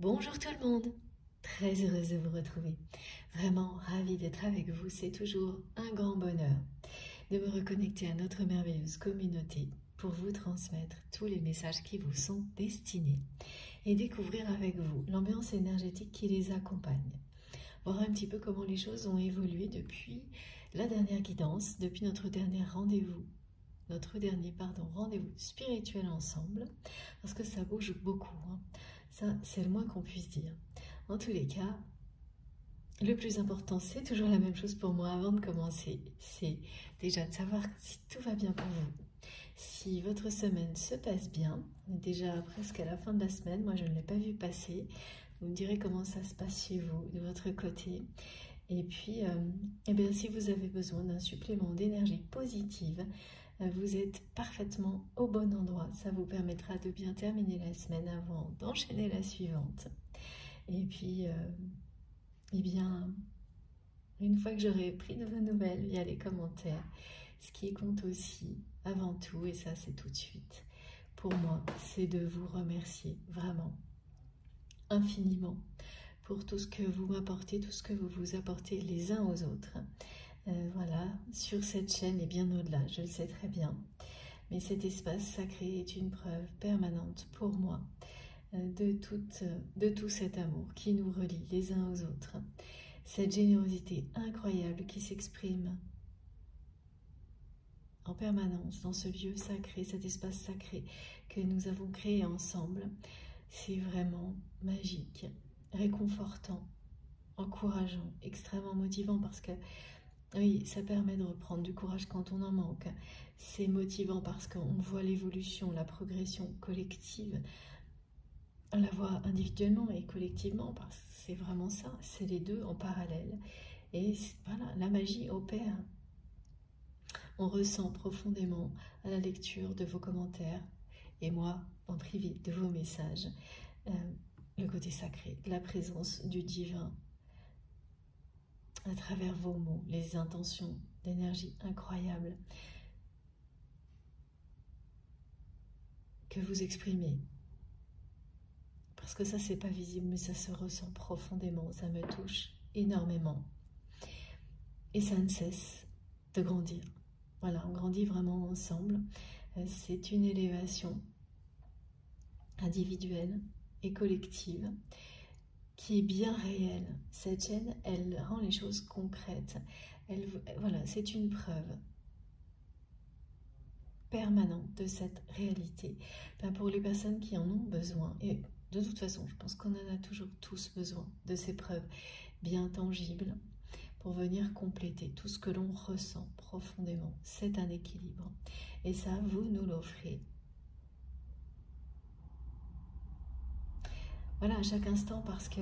Bonjour tout le monde, très heureuse de vous retrouver. Vraiment ravie d'être avec vous, c'est toujours un grand bonheur de me reconnecter à notre merveilleuse communauté pour vous transmettre tous les messages qui vous sont destinés et découvrir avec vous l'ambiance énergétique qui les accompagne. Voir un petit peu comment les choses ont évolué depuis la dernière guidance, depuis notre dernier rendez-vous. Rendez-vous spirituel ensemble, parce que ça bouge beaucoup, hein. Ça, c'est le moins qu'on puisse dire. En tous les cas, le plus important, c'est toujours la même chose pour moi avant de commencer. C'est déjà de savoir si tout va bien pour vous. Si votre semaine se passe bien, on est déjà presque à la fin de la semaine, moi je ne l'ai pas vu passer. Vous me direz comment ça se passe chez vous, de votre côté. Et puis, eh bien, si vous avez besoin d'un supplément d'énergie positive, vous êtes parfaitement au bon endroit. Ça vous permettra de bien terminer la semaine avant d'enchaîner la suivante. Et puis, eh bien, une fois que j'aurai pris de vos nouvelles via les commentaires, ce qui compte aussi, avant tout, et ça c'est tout de suite, pour moi, c'est de vous remercier vraiment, infiniment, pour tout ce que vous m'apportez, tout ce que vous vous apportez les uns aux autres. Voilà, sur cette chaîne et bien au-delà, je le sais très bien. Mais cet espace sacré est une preuve permanente pour moi de tout cet amour qui nous relie les uns aux autres. Cette générosité incroyable qui s'exprime en permanence dans ce lieu sacré, cet espace sacré que nous avons créé ensemble. C'est vraiment magique, réconfortant, encourageant, extrêmement motivant parce que oui, ça permet de reprendre du courage quand on en manque. C'est motivant parce qu'on voit l'évolution, la progression collective. On la voit individuellement et collectivement parce que c'est vraiment ça, c'est les deux en parallèle. Et voilà, la magie opère. On ressent profondément à la lecture de vos commentaires et moi, en privé, de vos messages, le côté sacré, la présence du divin à travers vos mots, les intentions d'énergie incroyables que vous exprimez. Parce que ça, c'est pas visible, mais ça se ressent profondément, ça me touche énormément. Et ça ne cesse de grandir. Voilà, on grandit vraiment ensemble. C'est une élévation individuelle et collective qui est bien réelle. Cette chaîne, elle rend les choses concrètes. Voilà, c'est une preuve permanente de cette réalité. Pour les personnes qui en ont besoin, et de toute façon, je pense qu'on en a toujours tous besoin de ces preuves bien tangibles pour venir compléter tout ce que l'on ressent profondément. C'est un équilibre. Et ça, vous nous l'offrez. Voilà, à chaque instant, parce que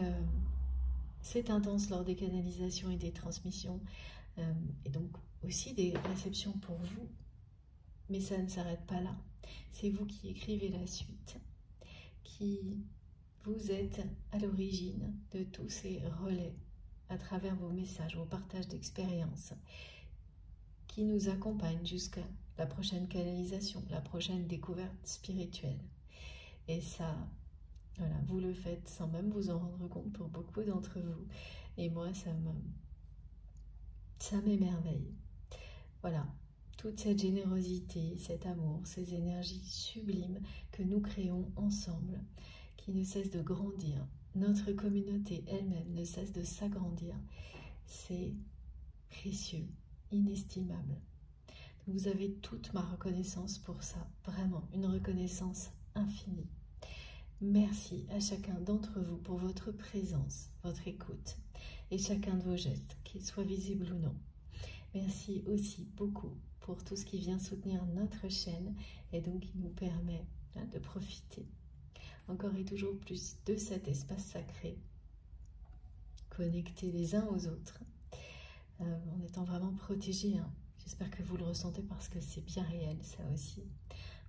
c'est intense lors des canalisations et des transmissions, et donc aussi des réceptions pour vous. Mais ça ne s'arrête pas là. C'est vous qui écrivez la suite, qui vous êtes à l'origine de tous ces relais à travers vos messages, vos partages d'expériences, qui nous accompagnent jusqu'à la prochaine canalisation, la prochaine découverte spirituelle. Et ça, voilà, vous le faites sans même vous en rendre compte pour beaucoup d'entre vous. Et moi, ça m'émerveille. Voilà, toute cette générosité, cet amour, ces énergies sublimes que nous créons ensemble, qui ne cessent de grandir. Notre communauté elle-même ne cesse de s'agrandir. C'est précieux, inestimable. Vous avez toute ma reconnaissance pour ça, vraiment, une reconnaissance infinie. Merci à chacun d'entre vous pour votre présence, votre écoute et chacun de vos gestes, qu'ils soient visibles ou non. Merci aussi beaucoup pour tout ce qui vient soutenir notre chaîne et donc qui nous permet de profiter encore et toujours plus de cet espace sacré, connectés les uns aux autres, en étant vraiment protégés. J'espère que vous le ressentez parce que c'est bien réel, ça aussi.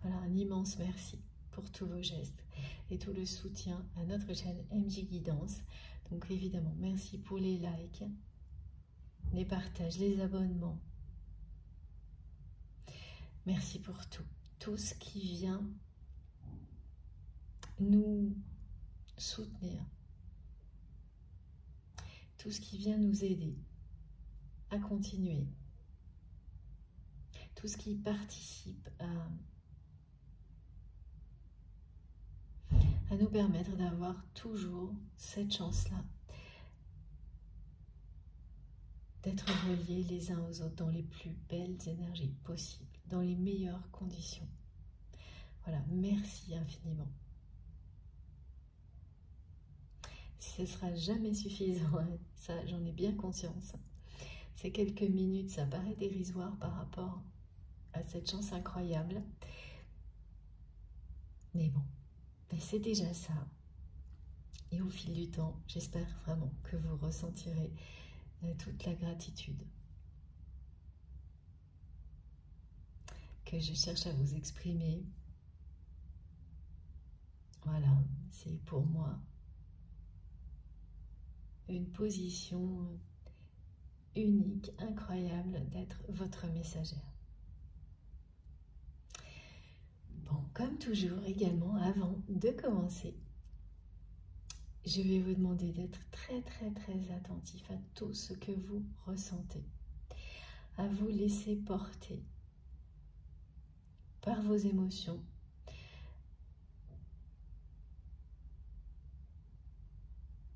Voilà, un immense merci pour tous vos gestes et tout le soutien à notre chaîne MJ Guidance. Donc évidemment, merci pour les likes, les partages, les abonnements. Merci pour tout ce qui vient nous soutenir tout ce qui vient nous aider à continuer, tout ce qui participe à nous permettre d'avoir toujours cette chance-là, d'être reliés les uns aux autres dans les plus belles énergies possibles, dans les meilleures conditions. Voilà, merci infiniment. Ce ne sera jamais suffisant, hein, ça j'en ai bien conscience. Ces quelques minutes, ça paraît dérisoire par rapport à cette chance incroyable. Mais bon, c'est déjà ça. Et au fil du temps, j'espère vraiment que vous ressentirez toute la gratitude que je cherche à vous exprimer. Voilà, c'est pour moi une position unique, incroyable d'être votre messagère. Bon, comme toujours également, avant de commencer, je vais vous demander d'être très attentif à tout ce que vous ressentez, à vous laisser porter par vos émotions,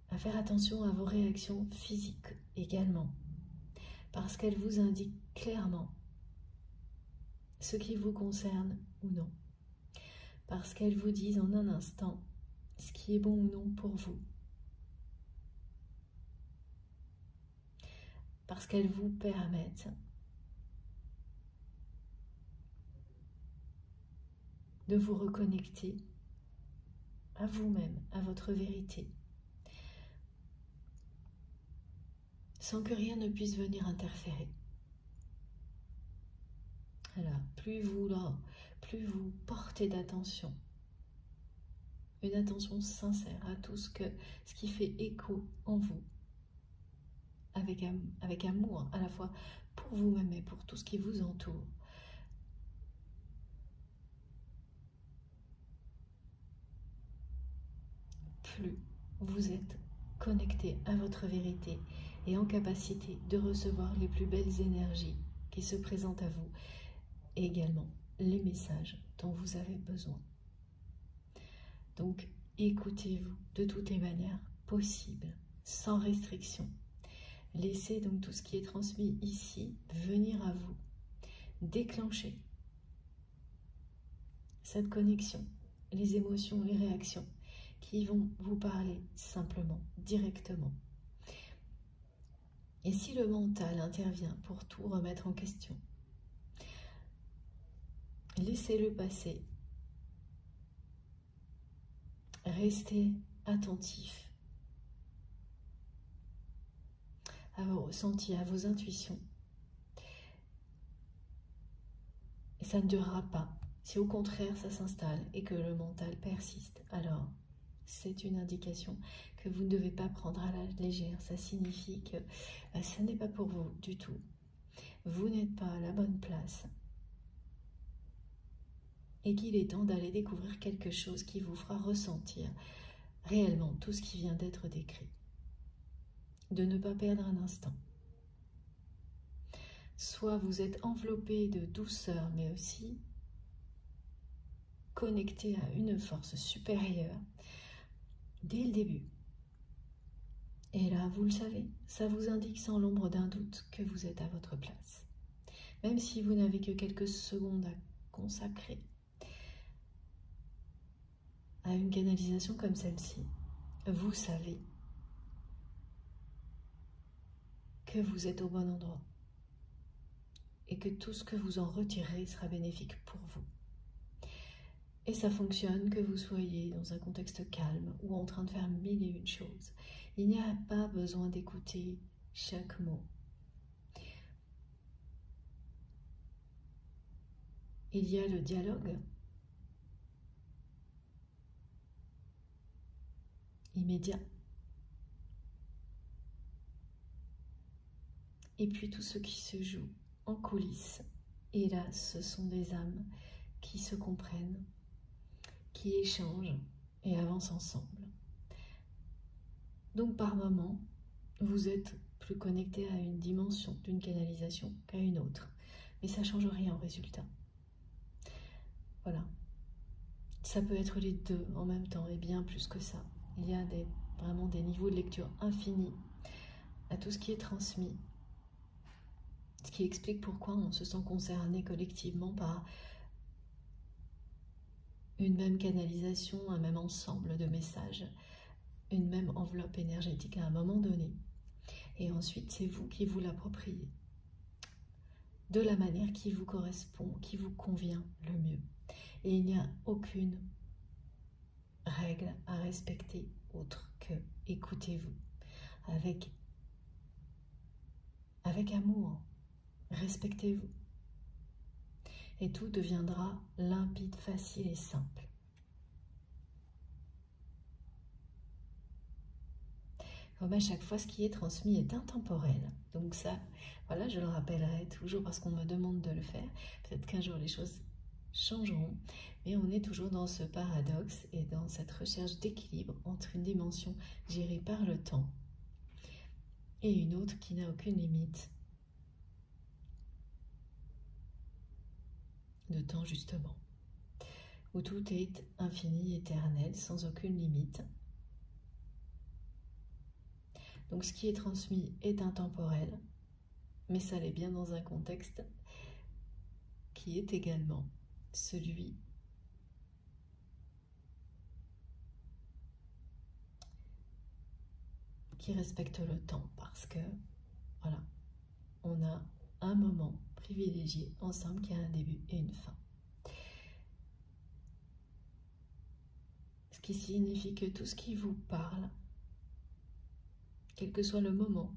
à faire attention à vos réactions physiques également, parce qu'elles vous indiquent clairement ce qui vous concerne ou non, parce qu'elles vous disent en un instant ce qui est bon ou non pour vous, parce qu'elles vous permettent de vous reconnecter à vous-même, à votre vérité, sans que rien ne puisse venir interférer. Alors, plus vous portez d'attention, une attention sincère à tout ce qui fait écho en vous, avec amour à la fois pour vous-même et pour tout ce qui vous entoure, plus vous êtes connecté à votre vérité et en capacité de recevoir les plus belles énergies qui se présentent à vous et également les messages dont vous avez besoin. Donc, écoutez-vous de toutes les manières possibles, sans restriction. Laissez donc tout ce qui est transmis ici venir à vous, déclencher cette connexion, les émotions, les réactions qui vont vous parler simplement, directement. Et si le mental intervient pour tout remettre en question, laissez-le passer. Restez attentif à vos ressentis, à vos intuitions. Et ça ne durera pas. Si au contraire ça s'installe et que le mental persiste, alors c'est une indication que vous ne devez pas prendre à la légère. Ça signifie que ça n'est pas pour vous du tout. Vous n'êtes pas à la bonne place. Et qu'il est temps d'aller découvrir quelque chose qui vous fera ressentir réellement tout ce qui vient d'être décrit. De ne pas perdre un instant. Soit vous êtes enveloppé de douceur, mais aussi connecté à une force supérieure dès le début. Et là, vous le savez, ça vous indique sans l'ombre d'un doute que vous êtes à votre place. Même si vous n'avez que quelques secondes à consacrer à une canalisation comme celle-ci, vous savez que vous êtes au bon endroit et que tout ce que vous en retirerez sera bénéfique pour vous. Et ça fonctionne que vous soyez dans un contexte calme ou en train de faire mille et une choses. Il n'y a pas besoin d'écouter chaque mot. Il y a le dialogue immédiat. Et puis tout ce qui se joue en coulisses. Et là, ce sont des âmes qui se comprennent, qui échangent et avancent ensemble. Donc par moments, vous êtes plus connecté à une dimension d'une canalisation qu'à une autre. Mais ça ne change rien au résultat. Voilà. Ça peut être les deux en même temps, et bien plus que ça. Il y a vraiment des niveaux de lecture infinis à tout ce qui est transmis. Ce qui explique pourquoi on se sent concerné collectivement par une même canalisation, un même ensemble de messages, une même enveloppe énergétique à un moment donné. Et ensuite, c'est vous qui vous l'appropriez de la manière qui vous correspond, qui vous convient le mieux. Et il n'y a aucune règle à respecter autre que écoutez-vous avec amour, respectez-vous. Et tout deviendra limpide, facile et simple. Comme à chaque fois, ce qui est transmis est intemporel. Donc ça, voilà, je le rappellerai toujours parce qu'on me demande de le faire. Peut-être qu'un jour les choses changeront, mais on est toujours dans ce paradoxe et dans cette recherche d'équilibre entre une dimension gérée par le temps et une autre qui n'a aucune limite de temps justement, où tout est infini, éternel, sans aucune limite. Donc ce qui est transmis est intemporel, mais ça l'est bien dans un contexte qui est également celui qui respecte le temps, parce que voilà, on a un moment privilégié ensemble qui a un début et une fin. Ce qui signifie que tout ce qui vous parle, quel que soit le moment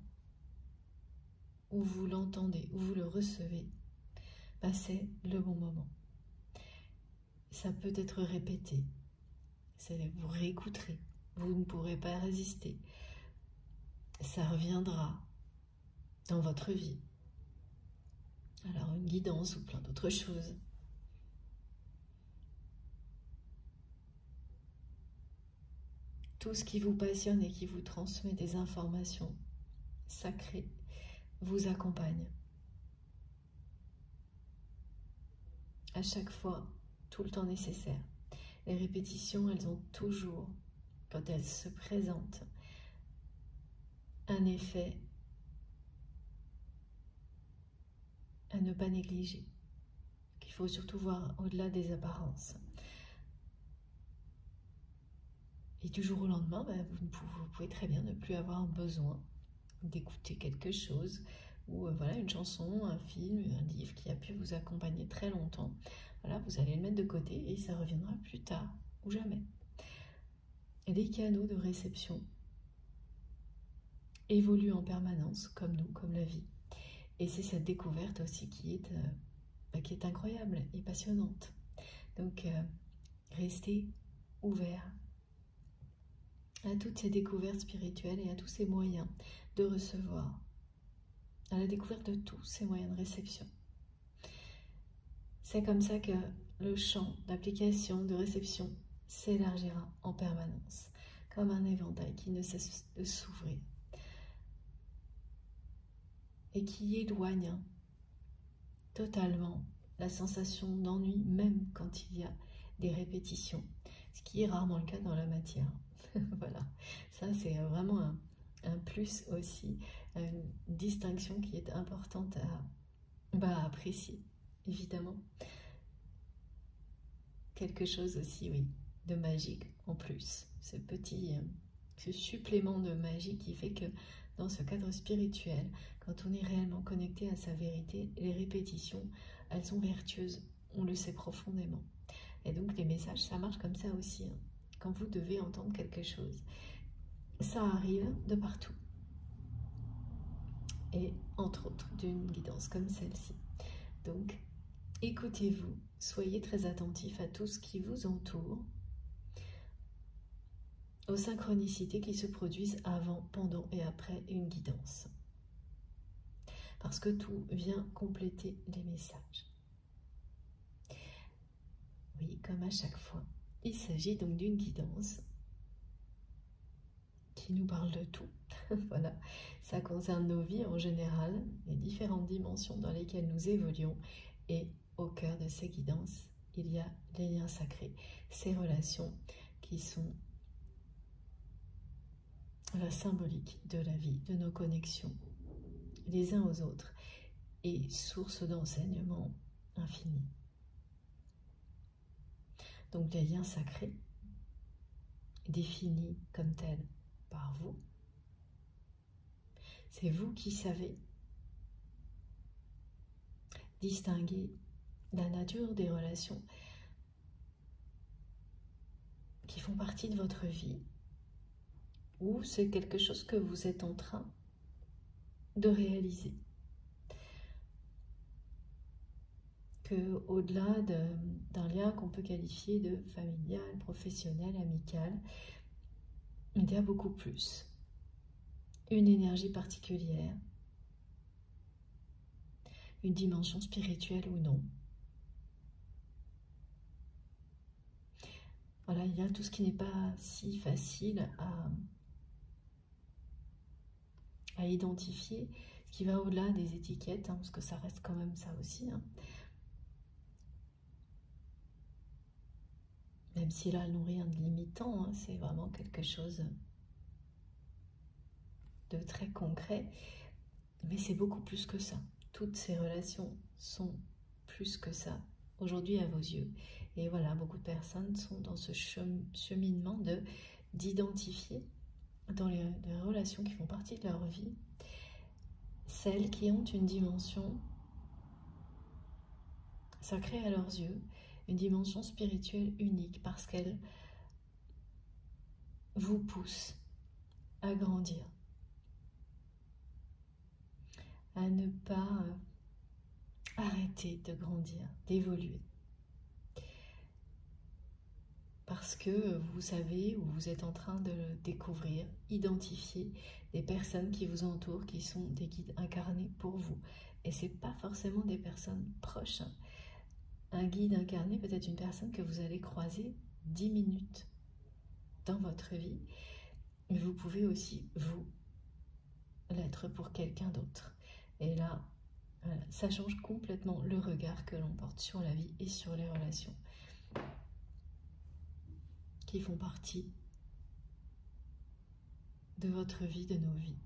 où vous l'entendez, où vous le recevez, ben c'est le bon moment. Ça peut être répété, vous réécouterez, vous ne pourrez pas résister. Ça reviendra dans votre vie. Alors une guidance ou plein d'autres choses. Tout ce qui vous passionne et qui vous transmet des informations sacrées vous accompagne. À chaque fois, tout le temps nécessaire. Les répétitions, elles ont toujours, quand elles se présentent, un effet à ne pas négliger, qu'il faut surtout voir au-delà des apparences. Et du jour au lendemain, vous pouvez très bien ne plus avoir besoin d'écouter quelque chose, ou voilà, une chanson, un film, un livre qui a pu vous accompagner très longtemps. Voilà, vous allez le mettre de côté et ça reviendra plus tard, ou jamais. Et les canaux de réception évoluent en permanence, comme nous, comme la vie. Et c'est cette découverte aussi qui est incroyable et passionnante. Donc, restez ouverts à toutes ces découvertes spirituelles et à tous ces moyens de recevoir, à la découverte de tous ces moyens de réception. C'est comme ça que le champ d'application, de réception s'élargira en permanence, comme un éventail qui ne cesse de s'ouvrir et qui éloigne totalement la sensation d'ennui, même quand il y a des répétitions, ce qui est rarement le cas dans la matière. Voilà, ça c'est vraiment un plus aussi, une distinction qui est importante à apprécier, évidemment. Quelque chose aussi, oui, de magique en plus, ce supplément de magie qui fait que dans ce cadre spirituel, quand on est réellement connecté à sa vérité, les répétitions, elles sont vertueuses, on le sait profondément. Et donc les messages, ça marche comme ça aussi, hein. Quand vous devez entendre quelque chose, ça arrive de partout. Et entre autres, d'une guidance comme celle-ci. Donc, écoutez-vous, soyez très attentifs à tout ce qui vous entoure, aux synchronicités qui se produisent avant, pendant et après une guidance. Parce que tout vient compléter les messages. Oui, comme à chaque fois. Il s'agit donc d'une guidance qui nous parle de tout. Voilà, ça concerne nos vies en général, les différentes dimensions dans lesquelles nous évoluons. Et au cœur de ces guidances, il y a les liens sacrés, ces relations qui sont la symbolique de la vie, de nos connexions les uns aux autres et source d'enseignement infini. Donc les liens sacrés, définis comme tels par vous, c'est vous qui savez distinguer la nature des relations qui font partie de votre vie, ou c'est quelque chose que vous êtes en train de réaliser. Que au-delà d'un lien qu'on peut qualifier de familial, professionnel, amical, il y a beaucoup plus. Une énergie particulière, une dimension spirituelle ou non. Voilà, il y a tout ce qui n'est pas si facile à identifier, ce qui va au-delà des étiquettes, parce que ça reste quand même ça aussi. Même si là, elles n'ont rien de limitant, c'est vraiment quelque chose de très concret. Mais c'est beaucoup plus que ça. Toutes ces relations sont plus que ça, aujourd'hui à vos yeux. Et voilà, beaucoup de personnes sont dans ce cheminement d'identifier dans les relations qui font partie de leur vie, celles qui ont une dimension sacrée à leurs yeux, une dimension spirituelle unique, parce qu'elle vous pousse à grandir, à ne pas arrêter de grandir, d'évoluer. Parce que vous savez ou vous êtes en train de découvrir, identifier des personnes qui vous entourent, qui sont des guides incarnés pour vous. Et ce n'est pas forcément des personnes proches. Un guide incarné peut être une personne que vous allez croiser 10 minutes dans votre vie. Mais vous pouvez aussi, vous, l'être pour quelqu'un d'autre. Et là, voilà, ça change complètement le regard que l'on porte sur la vie et sur les relations qui font partie de votre vie, de nos vies.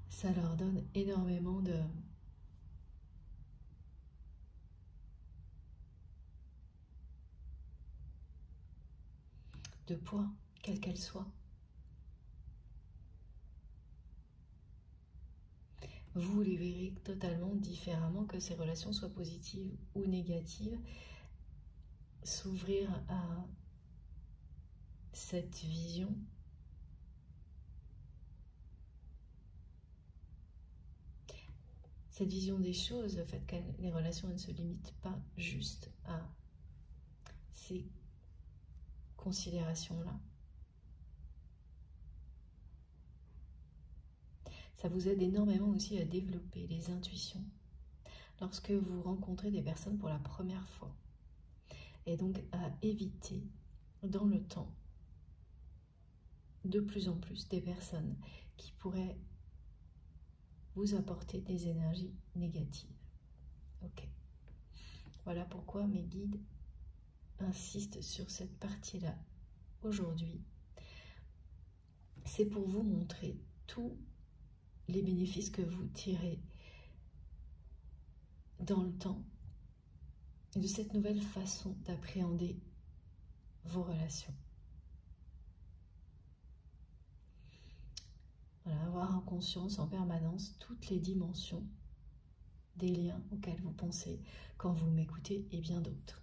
Ça leur donne énormément de poids, quelle qu'elle soit. Vous les verrez totalement différemment, que ces relations soient positives ou négatives. S'ouvrir à cette vision des choses, le fait que les relations ne se limitent pas juste à ces considérations-là. Ça vous aide énormément aussi à développer les intuitions lorsque vous rencontrez des personnes pour la première fois. Et donc à éviter dans le temps de plus en plus des personnes qui pourraient vous apporter des énergies négatives. Ok. Voilà pourquoi mes guides insistent sur cette partie-là aujourd'hui. C'est pour vous montrer tous les bénéfices que vous tirez dans le temps de cette nouvelle façon d'appréhender vos relations. Voilà, avoir en conscience en permanence toutes les dimensions des liens auxquels vous pensez quand vous m'écoutez et bien d'autres.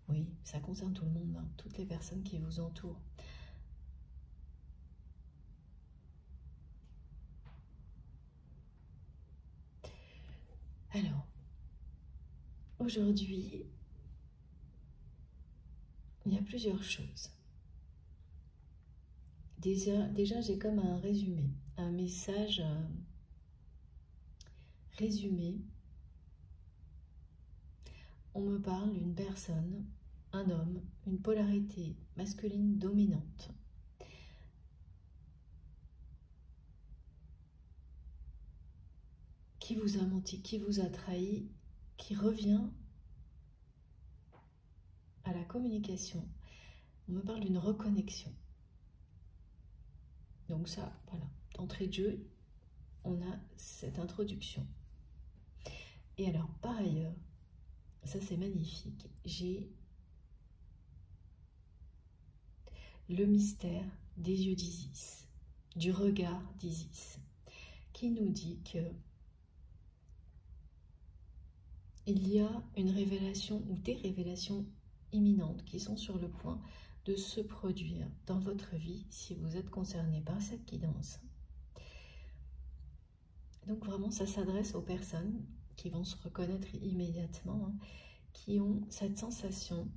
Oui, ça concerne tout le monde, toutes les personnes qui vous entourent. Alors, aujourd'hui, il y a plusieurs choses. Déjà j'ai comme un résumé, un message résumé. On me parle d'une personne un homme, une polarité masculine dominante, qui vous a menti, qui vous a trahi, qui revient à la communication. On me parle d'une reconnexion. Donc ça, voilà, d'entrée de jeu, on a cette introduction. Et alors, par ailleurs, ça c'est magnifique, j'ai le mystère des yeux d'Isis, du regard d'Isis, qui nous dit que il y a une révélation ou des révélations imminentes qui sont sur le point de se produire dans votre vie si vous êtes concerné par cette guidance. Donc vraiment, ça s'adresse aux personnes qui vont se reconnaître immédiatement, hein, qui ont cette sensation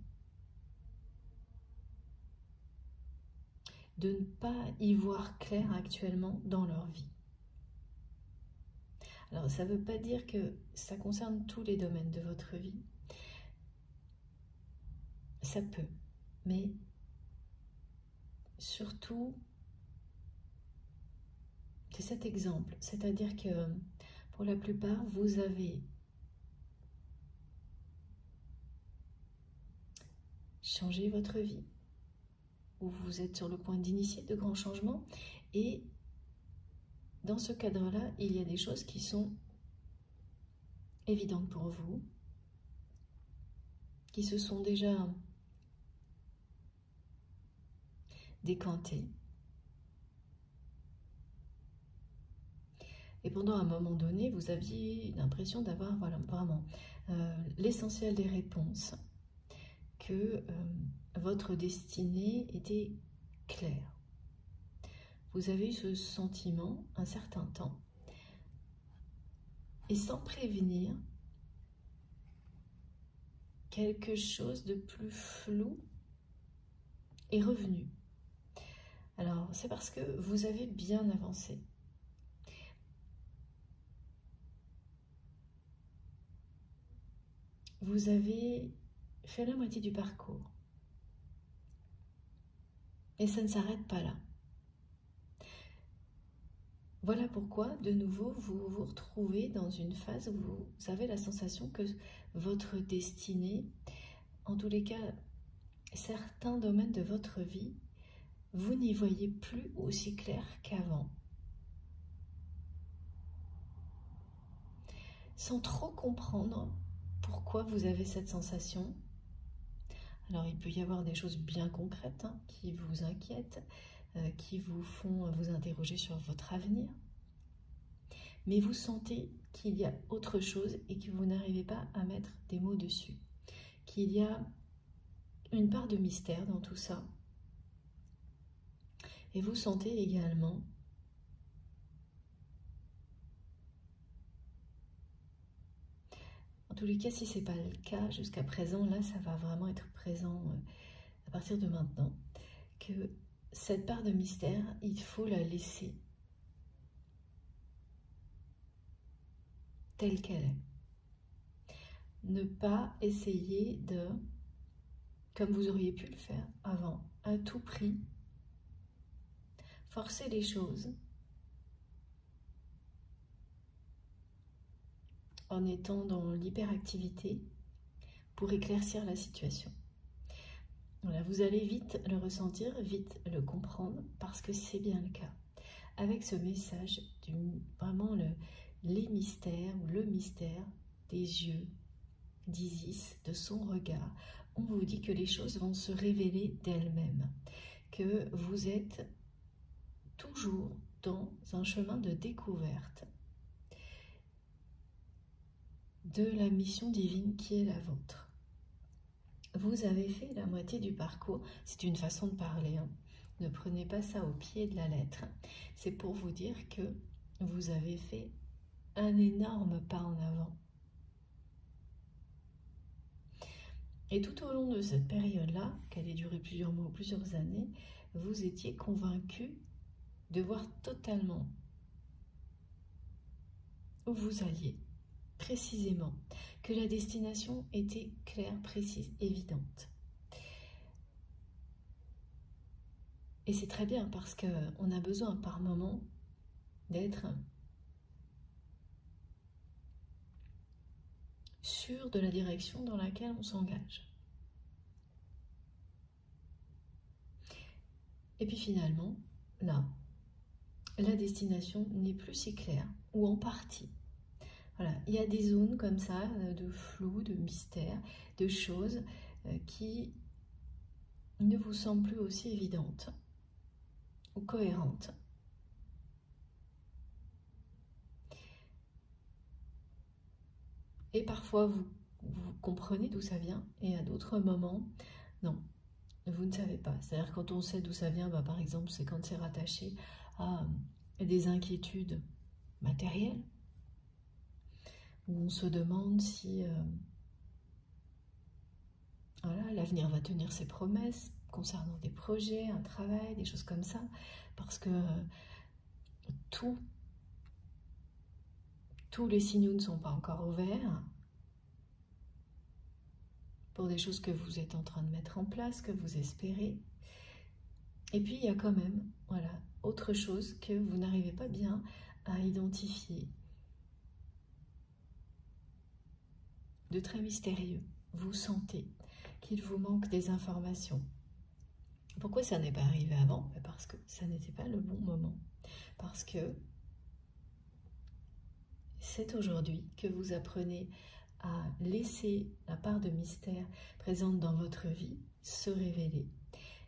de ne pas y voir clair actuellement dans leur vie. Alors, ça ne veut pas dire que ça concerne tous les domaines de votre vie. Ça peut, mais surtout, c'est cet exemple. C'est-à-dire que pour la plupart, vous avez changé votre vie, ou vous êtes sur le point d'initier de grands changements, et dans ce cadre-là, il y a des choses qui sont évidentes pour vous, qui se sont déjà décantées. Et pendant un moment donné, vous aviez l'impression d'avoir vraiment l'essentiel des réponses, que votre destinée était claire. Vous avez eu ce sentiment un certain temps, et sans prévenir, quelque chose de plus flou est revenu. Alors, c'est parce que vous avez bien avancé. Vous avez fait la moitié du parcours. Et ça ne s'arrête pas là. Voilà pourquoi, de nouveau, vous vous retrouvez dans une phase où vous avez la sensation que votre destinée, en tous les cas, certains domaines de votre vie, vous n'y voyez plus aussi clair qu'avant. Sans trop comprendre pourquoi vous avez cette sensation. Alors, il peut y avoir des choses bien concrètes qui vous inquiètent, qui vous font vous interroger sur votre avenir. Mais vous sentez qu'il y a autre chose et que vous n'arrivez pas à mettre des mots dessus. Qu'il y a une part de mystère dans tout ça. Et vous sentez également en tous les cas, si ce n'est pas le cas jusqu'à présent, là, ça va vraiment être présent à partir de maintenant, que cette part de mystère, il faut la laisser telle qu'elle est. Ne pas essayer de, comme vous auriez pu le faire avant, à tout prix, forcer les choses en étant dans l'hyperactivité pour éclaircir la situation. Voilà, vous allez vite le ressentir, vite le comprendre, parce que c'est bien le cas. Avec ce message, vraiment les mystères ou le mystère des yeux d'Isis, de son regard, on vous dit que les choses vont se révéler d'elles-mêmes, que vous êtes toujours dans un chemin de découverte de la mission divine qui est la vôtre. Vous avez fait la moitié du parcours, c'est une façon de parler, hein. Ne prenez pas ça au pied de la lettre. C'est pour vous dire que vous avez fait un énorme pas en avant. Et tout au long de cette période-là, qu'elle ait duré plusieurs mois ou plusieurs années, vous étiez convaincu de voir totalement où vous alliez, précisément, que la destination était claire, précise, évidente. Et c'est très bien parce qu'on a besoin par moment d'être sûr de la direction dans laquelle on s'engage. Et puis finalement, là, la destination n'est plus si claire, ou en partie. Voilà, il y a des zones comme ça, de flou, de mystère, de choses qui ne vous semblent plus aussi évidentes ou cohérentes. Et parfois, vous comprenez d'où ça vient, et à d'autres moments, non, vous ne savez pas. C'est-à-dire quand on sait d'où ça vient, bah, par exemple, c'est quand c'est rattaché à des inquiétudes matérielles, où on se demande si voilà, l'avenir va tenir ses promesses concernant des projets, un travail, des choses comme ça, parce que tous les signaux ne sont pas encore ouverts pour des choses que vous êtes en train de mettre en place, que vous espérez. Et puis il y a quand même, voilà, autre chose que vous n'arrivez pas bien à identifier, de très mystérieux. Vous sentez qu'il vous manque des informations. Pourquoi ça n'est pas arrivé avant? Parce que ça n'était pas le bon moment. Parce que c'est aujourd'hui que vous apprenez à laisser la part de mystère présente dans votre vie se révéler.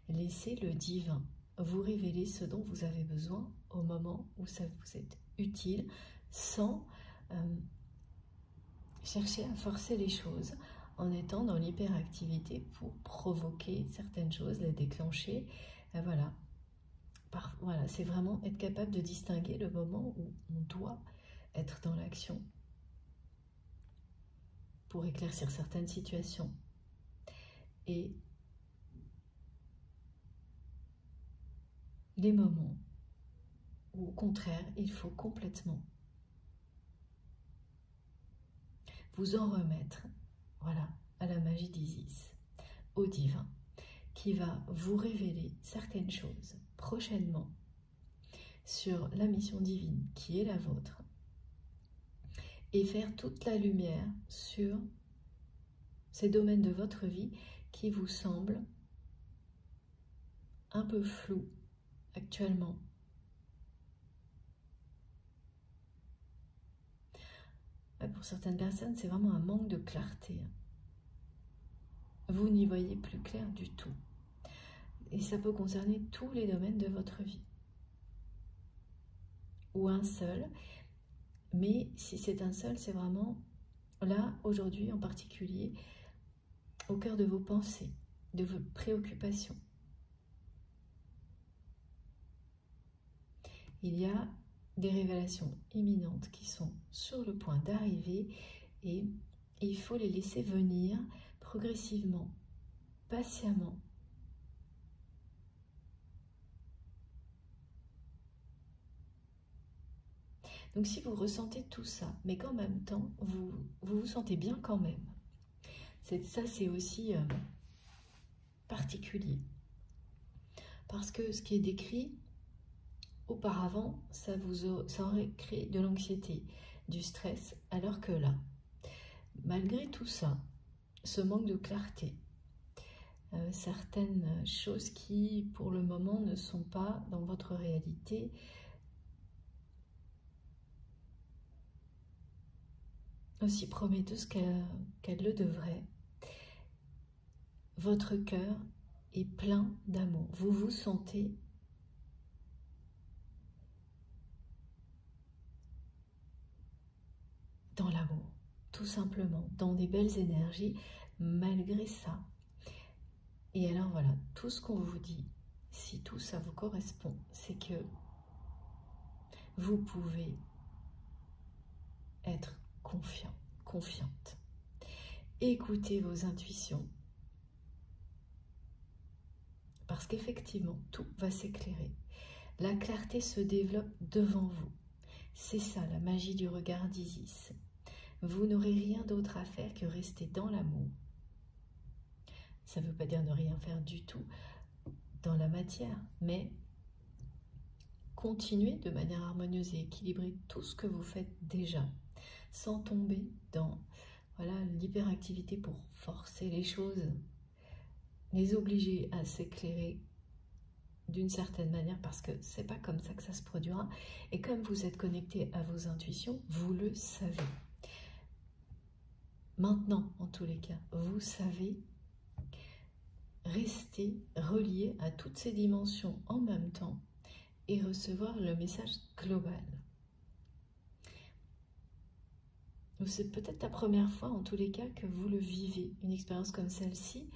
Laissez le divin vous révéler ce dont vous avez besoin au moment où ça vous est utile, sans chercher à forcer les choses, en étant dans l'hyperactivité pour provoquer certaines choses, les déclencher. Voilà. Voilà, c'est vraiment être capable de distinguer le moment où on doit être dans l'action pour éclaircir certaines situations. Et les moments où, au contraire, il faut complètement vous en remettre, voilà, à la magie d'Isis, au divin, qui va vous révéler certaines choses prochainement sur la mission divine qui est la vôtre, et faire toute la lumière sur ces domaines de votre vie qui vous semblent un peu flous actuellement. Pour certaines personnes, c'est vraiment un manque de clarté. Vous n'y voyez plus clair du tout. Et ça peut concerner tous les domaines de votre vie. Ou un seul. Mais si c'est un seul, c'est vraiment là, aujourd'hui en particulier, au cœur de vos pensées, de vos préoccupations. Il y a des révélations imminentes qui sont sur le point d'arriver et il faut les laisser venir progressivement, patiemment. Donc si vous ressentez tout ça, mais qu'en même temps, vous sentez bien quand même, ça c'est aussi particulier. Parce que ce qui est décrit auparavant, ça aurait créé de l'anxiété, du stress, alors que là, malgré tout ça, ce manque de clarté, certaines choses qui, pour le moment, ne sont pas dans votre réalité, aussi prometteuse qu'elle le devrait, votre cœur est plein d'amour. Vous vous sentez dans l'amour, tout simplement, dans des belles énergies, malgré ça. Et alors voilà, tout ce qu'on vous dit, si tout ça vous correspond, c'est que vous pouvez être confiant, confiante. Écoutez vos intuitions, parce qu'effectivement, tout va s'éclairer. La clarté se développe devant vous. C'est ça, la magie du regard d'Isis. Vous n'aurez rien d'autre à faire que rester dans l'amour. Ça ne veut pas dire ne rien faire du tout. dans la matière, mais continuez de manière harmonieuse et équilibrée tout ce que vous faites déjà, sans tomber dans l'hyperactivité pour forcer les choses, les obliger à s'éclairer d'une certaine manière, parce que c'est pas comme ça que ça se produira. Et comme vous êtes connecté à vos intuitions, vous le savez. Maintenant, en tous les cas, vous savez rester relié à toutes ces dimensions en même temps et recevoir le message global. C'est peut-être la première fois, en tous les cas, que vous le vivez, une expérience comme celle-ci.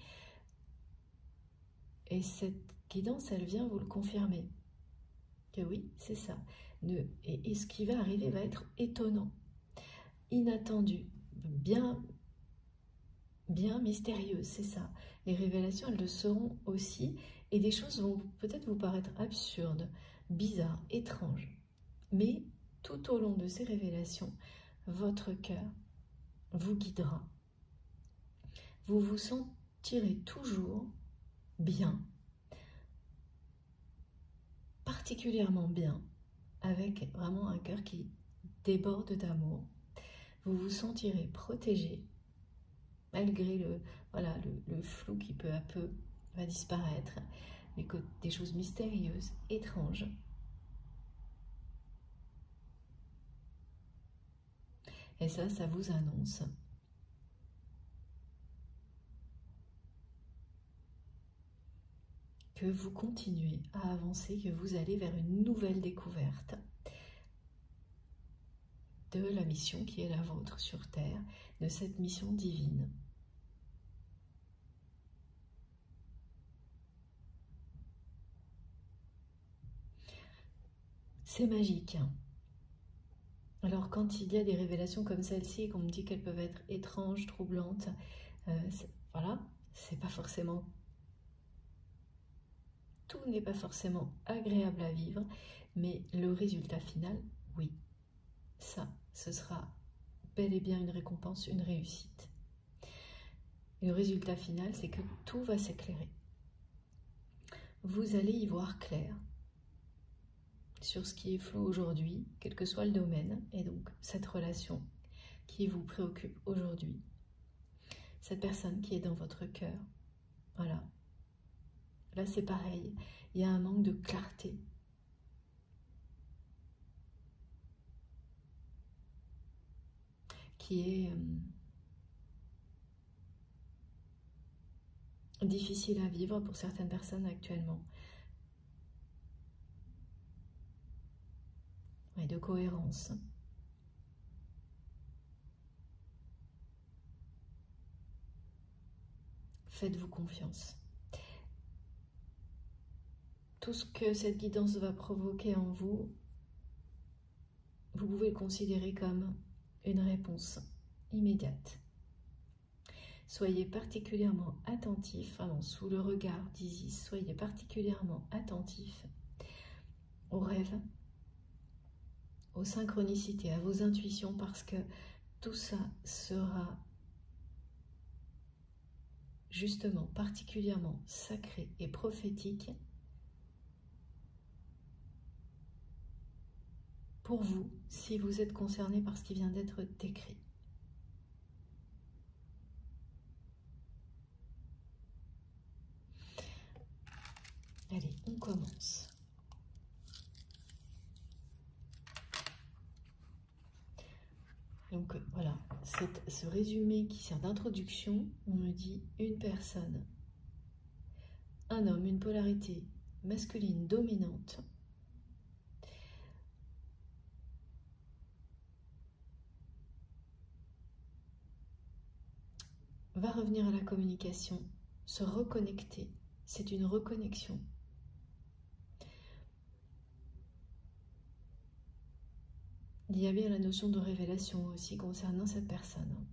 Et cette guidance, elle vient vous le confirmer. Que oui, c'est ça. Et ce qui va arriver va être étonnant, inattendu, bien mystérieux, c'est ça. Les révélations, elles le seront aussi. Et des choses vont peut-être vous paraître absurdes, bizarres, étranges. Mais tout au long de ces révélations, votre cœur vous guidera. Vous vous sentirez toujours bien, particulièrement bien, avec vraiment un cœur qui déborde d'amour. Vous vous sentirez protégé, malgré le flou qui peu à peu va disparaître, des choses mystérieuses, étranges. Et ça vous annonce que vous continuez à avancer, que vous allez vers une nouvelle découverte de la mission qui est la vôtre sur Terre, de cette mission divine. C'est magique. Alors quand il y a des révélations comme celle-ci, qu'on me dit qu'elles peuvent être étranges, troublantes, voilà, c'est pas forcément... Tout n'est pas forcément agréable à vivre, mais le résultat final, oui. Ça, ce sera bel et bien une récompense, une réussite. Et le résultat final, c'est que tout va s'éclairer. Vous allez y voir clair sur ce qui est flou aujourd'hui, quel que soit le domaine, et donc cette relation qui vous préoccupe aujourd'hui, cette personne qui est dans votre cœur. Voilà. Là, c'est pareil, il y a un manque de clarté. Qui est difficile à vivre pour certaines personnes actuellement. Et de cohérence. Faites-vous confiance. Tout ce que cette guidance va provoquer en vous, vous pouvez le considérer comme une réponse immédiate. Soyez particulièrement attentif, vraiment sous le regard d'Isis, soyez particulièrement attentif aux rêves, aux synchronicités, à vos intuitions, parce que tout ça sera justement particulièrement sacré et prophétique pour vous, si vous êtes concerné par ce qui vient d'être décrit. Allez, on commence. Donc voilà, ce résumé qui sert d'introduction, on me dit une personne, un homme, une polarité masculine dominante, va revenir à la communication, se reconnecter, c'est une reconnexion. Il y a bien la notion de révélation aussi concernant cette personne.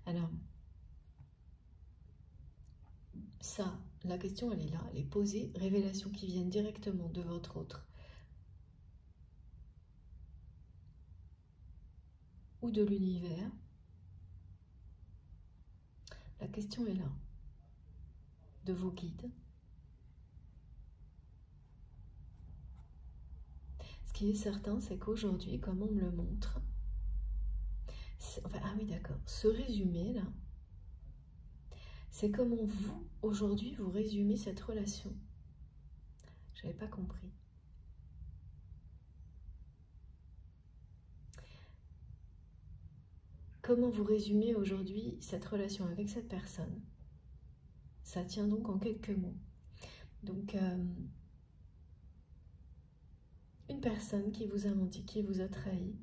Alors, ça, la question elle est là, elle est posée, révélations qui viennent directement de votre autre ou de l'univers. La question est là, de vos guides, qui est certain, c'est qu'aujourd'hui, comme on me le montre, enfin, ah oui, d'accord, ce résumé là, c'est comment vous, aujourd'hui, vous résumez cette relation. Je n'avais pas compris. Comment vous résumez aujourd'hui cette relation avec cette personne? Ça tient donc en quelques mots. Donc, une personne qui vous a menti, qui vous a trahi.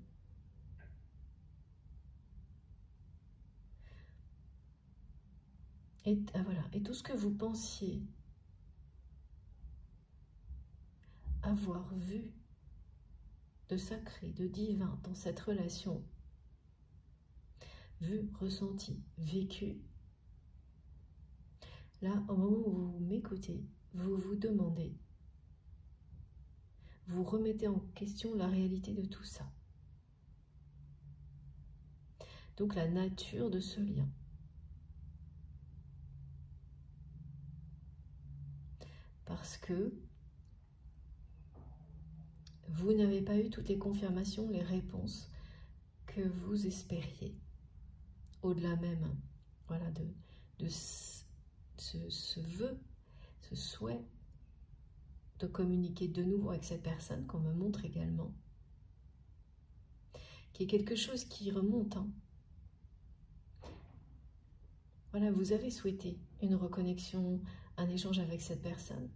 Et voilà. Et tout ce que vous pensiez avoir vu de sacré, de divin dans cette relation, vu, ressenti, vécu, là, au moment où vous m'écoutez, vous vous demandez, vous remettez en question la réalité de tout ça. Donc la nature de ce lien. Parce que vous n'avez pas eu toutes les confirmations, les réponses que vous espériez. Au-delà même, voilà, de ce vœu, ce souhait de communiquer de nouveau avec cette personne qu'on me montre également, qui est quelque chose qui remonte. Hein. Voilà, vous avez souhaité une reconnexion, un échange avec cette personne.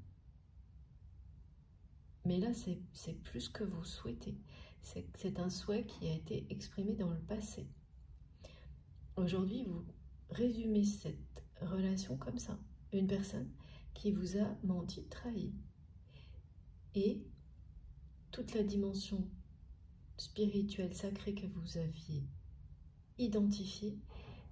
Mais là, c'est plus que vous souhaitez. C'est un souhait qui a été exprimé dans le passé. Aujourd'hui, vous résumez cette relation comme ça. Une personne qui vous a menti, trahi. Et toute la dimension spirituelle, sacrée que vous aviez identifiée,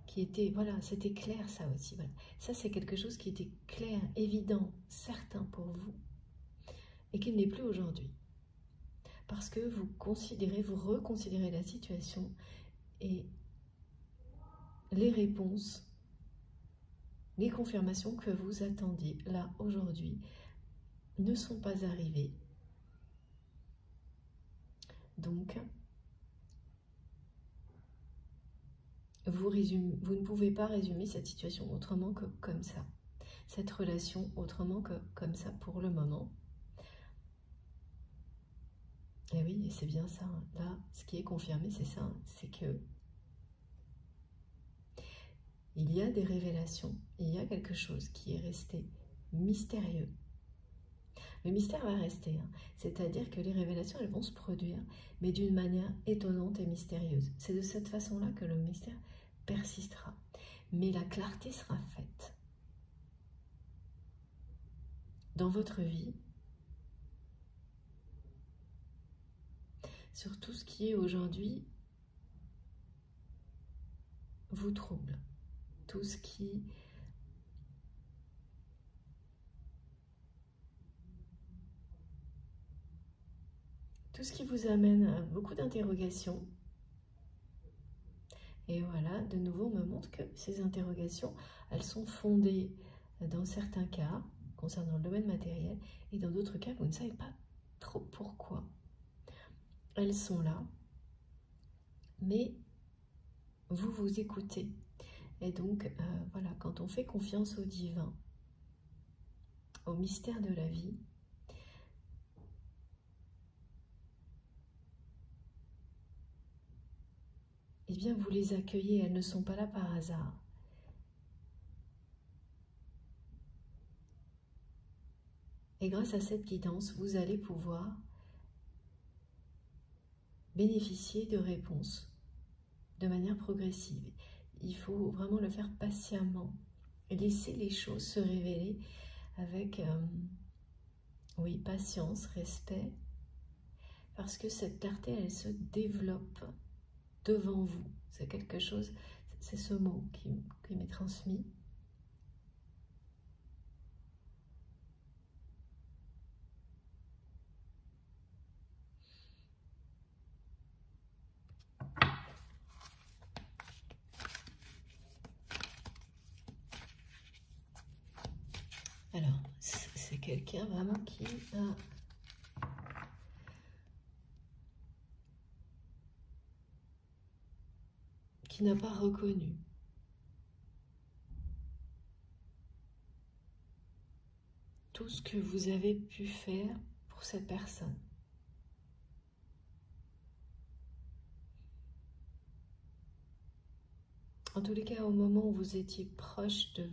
qui était, voilà, c'était clair ça aussi. Voilà. Ça, c'est quelque chose qui était clair, évident, certain pour vous, et qui n'est plus aujourd'hui. Parce que vous reconsidérez la situation et les réponses, les confirmations que vous attendiez là aujourd'hui ne sont pas arrivées. Donc, vous ne pouvez pas résumer cette situation autrement que comme ça. Cette relation autrement que comme ça pour le moment. Et oui, c'est bien ça. Là, ce qui est confirmé, c'est ça. C'est que il y a des révélations, il y a quelque chose qui est resté mystérieux. Le mystère va rester, hein. C'est-à-dire que les révélations, elles vont se produire, mais d'une manière étonnante et mystérieuse. C'est de cette façon-là que le mystère persistera. Mais la clarté sera faite. Dans votre vie, sur tout ce qui est aujourd'hui vous trouble, tout ce qui vous amène à beaucoup d'interrogations. Et voilà, de nouveau, on me montre que ces interrogations, elles sont fondées dans certains cas, concernant le domaine matériel, et dans d'autres cas, vous ne savez pas trop pourquoi. Elles sont là, mais vous vous écoutez. Et donc, voilà, quand on fait confiance au divin, au mystère de la vie, eh bien, vous les accueillez, elles ne sont pas là par hasard. Et grâce à cette guidance, vous allez pouvoir bénéficier de réponses de manière progressive. Il faut vraiment le faire patiemment et laisser les choses se révéler avec oui, patience, respect, parce que cette clarté, elle se développe devant vous. C'est quelque chose, c'est ce mot qui m'est transmis. Alors, c'est quelqu'un vraiment qui a qui n'a pas reconnu tout ce que vous avez pu faire pour cette personne. En tous les cas, au moment où vous étiez proche de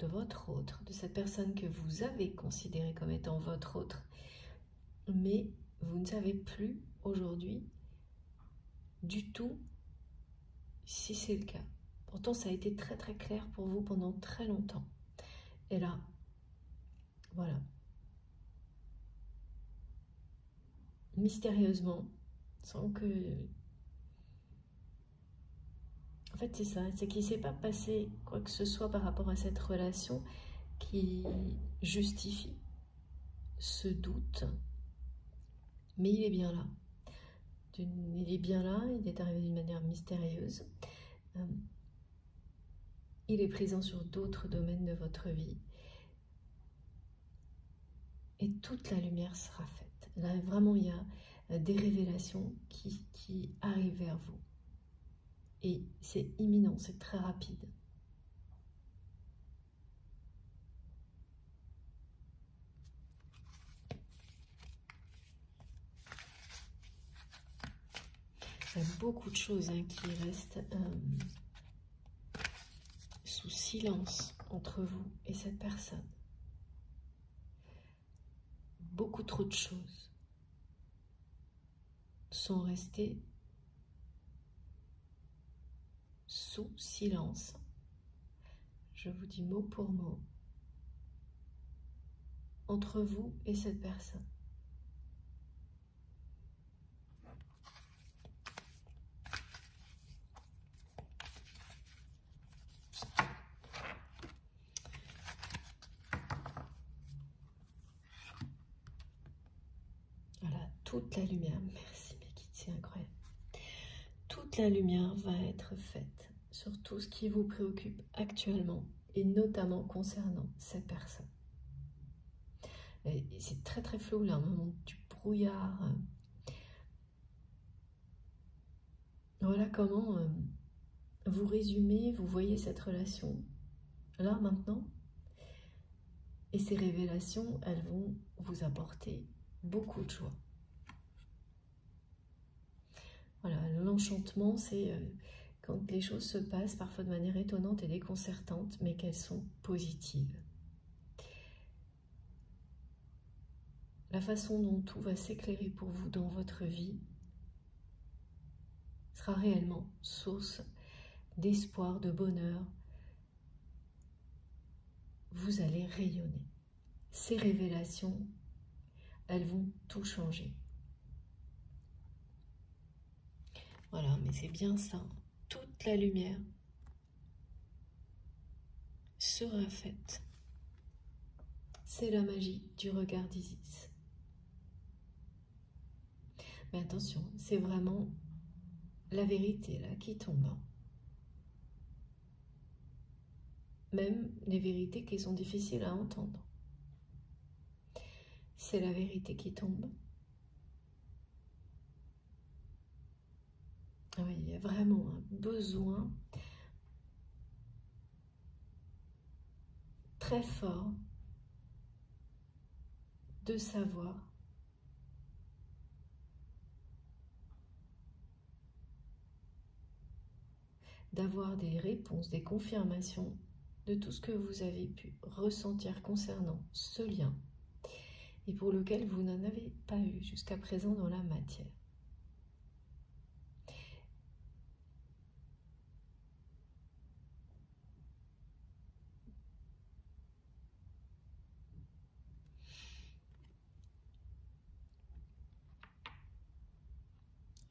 votre autre, de cette personne que vous avez considérée comme étant votre autre, mais vous ne savez plus aujourd'hui du tout si c'est le cas. Pourtant, ça a été très très clair pour vous pendant très longtemps. Et là, voilà. Mystérieusement, sans que... En fait, c'est ça, c'est qu'il ne s'est pas passé quoi que ce soit par rapport à cette relation qui justifie ce doute, mais il est bien là. Il est bien là, il est arrivé d'une manière mystérieuse. Il est présent sur d'autres domaines de votre vie. Et toute la lumière sera faite. Là, vraiment, il y a des révélations qui arrivent vers vous. Et c'est imminent, c'est très rapide. Il y a beaucoup de choses qui restent sous silence entre vous et cette personne. Beaucoup trop de choses sont restées sous silence. Je vous dis mot pour mot. Entre vous et cette personne. Voilà, toute la lumière. Merci mes guides, c'est incroyable. Toute la lumière va être faite sur tout ce qui vous préoccupe actuellement et notamment concernant cette personne. C'est très très flou là, un moment du brouillard. Voilà comment vous résumez, vous voyez cette relation là maintenant. Et ces révélations, elles vont vous apporter beaucoup de joie. Voilà, l'enchantement, c'est quand les choses se passent parfois de manière étonnante et déconcertante, mais qu'elles sont positives. La façon dont tout va s'éclairer pour vous dans votre vie sera réellement source d'espoir, de bonheur. Vous allez rayonner. Ces révélations, elles vont tout changer. Voilà, mais c'est bien ça. Toute la lumière sera faite. C'est la magie du regard d'Isis. Mais attention, c'est vraiment la vérité là qui tombe. Même les vérités qui sont difficiles à entendre. C'est la vérité qui tombe. Oui, il y a vraiment un besoin très fort de savoir d'avoir des réponses, des confirmations de tout ce que vous avez pu ressentir concernant ce lien et pour lequel vous n'en avez pas eu jusqu'à présent dans la matière.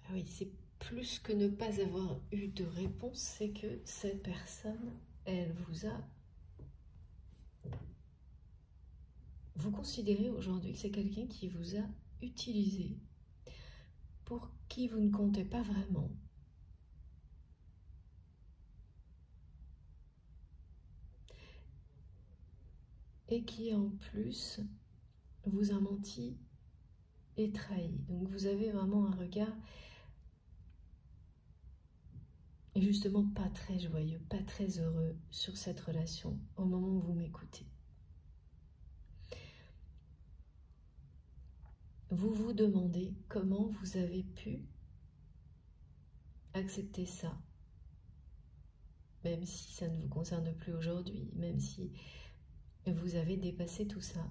Ah oui, c'est plus que ne pas avoir eu de réponse, c'est que cette personne, elle vous a... Vous considérez aujourd'hui que c'est quelqu'un qui vous a utilisé, pour qui vous ne comptez pas vraiment. Et qui en plus vous a menti et trahi. Donc vous avez vraiment un regard est justement pas très joyeux, pas très heureux sur cette relation au moment où vous m'écoutez. Vous vous demandez comment vous avez pu accepter ça, même si ça ne vous concerne plus aujourd'hui, même si vous avez dépassé tout ça.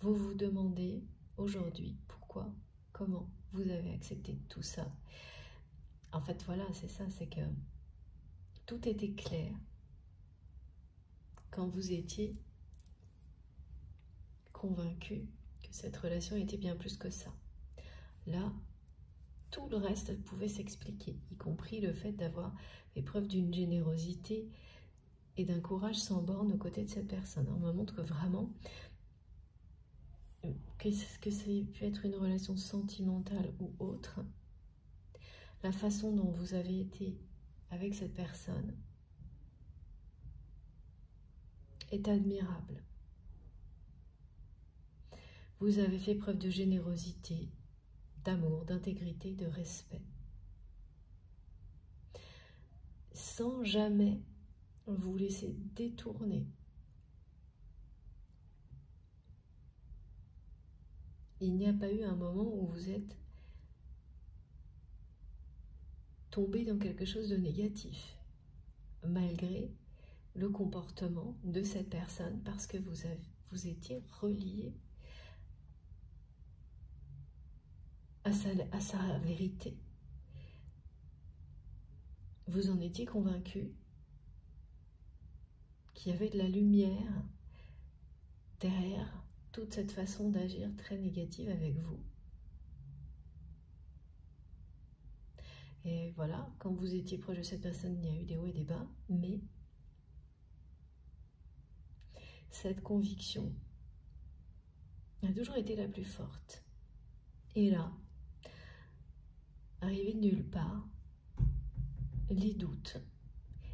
Vous vous demandez aujourd'hui pourquoi, comment vous avez accepté tout ça. En fait, voilà, c'est ça, c'est que tout était clair quand vous étiez convaincu que cette relation était bien plus que ça. Là, tout le reste pouvait s'expliquer, y compris le fait d'avoir fait preuve d'une générosité et d'un courage sans borne aux côtés de cette personne. On me montre vraiment que ça pu être une relation sentimentale ou autre. La façon dont vous avez été avec cette personne est admirable. Vous avez fait preuve de générosité, d'amour, d'intégrité, de respect, sans jamais vous laisser détourner. Il n'y a pas eu un moment où vous êtes tombé dans quelque chose de négatif, malgré le comportement de cette personne, parce que vous étiez relié à sa vérité. Vous en étiez convaincu qu'il y avait de la lumière derrière toute cette façon d'agir très négative avec vous. Et voilà, quand vous étiez proche de cette personne, il y a eu des hauts et des bas, mais cette conviction a toujours été la plus forte. Et là, arrivé de nulle part, les doutes.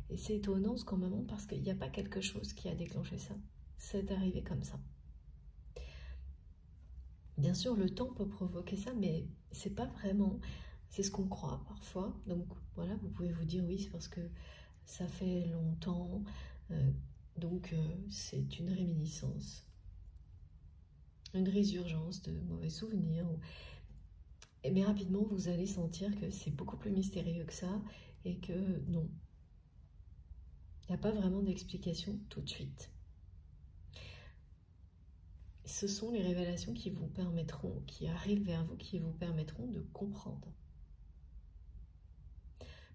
Et c'est étonnant ce qu'on me montre parce qu'il n'y a pas quelque chose qui a déclenché ça. C'est arrivé comme ça. Bien sûr, le temps peut provoquer ça, mais c'est pas vraiment... C'est ce qu'on croit parfois. Donc voilà, vous pouvez vous dire oui, c'est parce que ça fait longtemps. Donc c'est une réminiscence, une résurgence de mauvais souvenirs. Mais rapidement, vous allez sentir que c'est beaucoup plus mystérieux que ça et que non. Il n'y a pas vraiment d'explication tout de suite. Ce sont les révélations qui vous permettront, qui arrivent vers vous, qui vous permettront de comprendre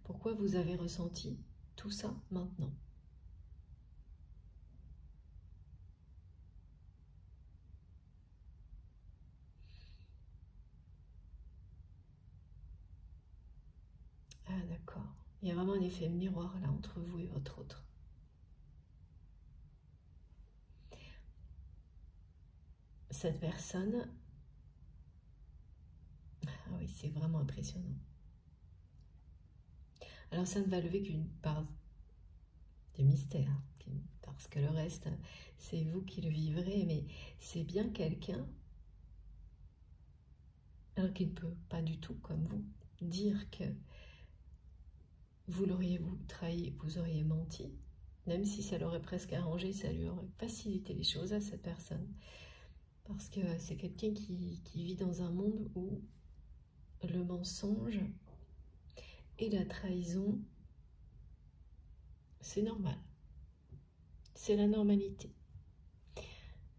pourquoi vous avez ressenti tout ça maintenant. Ah d'accord. Il y a vraiment un effet miroir là entre vous et votre autre. Cette personne, ah oui, c'est vraiment impressionnant. Alors ça ne va lever qu'une part de mystère, parce que le reste, c'est vous qui le vivrez, mais c'est bien quelqu'un, alors qu'il ne peut pas du tout, comme vous, dire que vous l'auriez trahi, vous auriez menti, même si ça l'aurait presque arrangé, ça lui aurait facilité les choses à cette personne. Parce que c'est quelqu'un qui vit dans un monde où le mensonge et la trahison, c'est normal. C'est la normalité.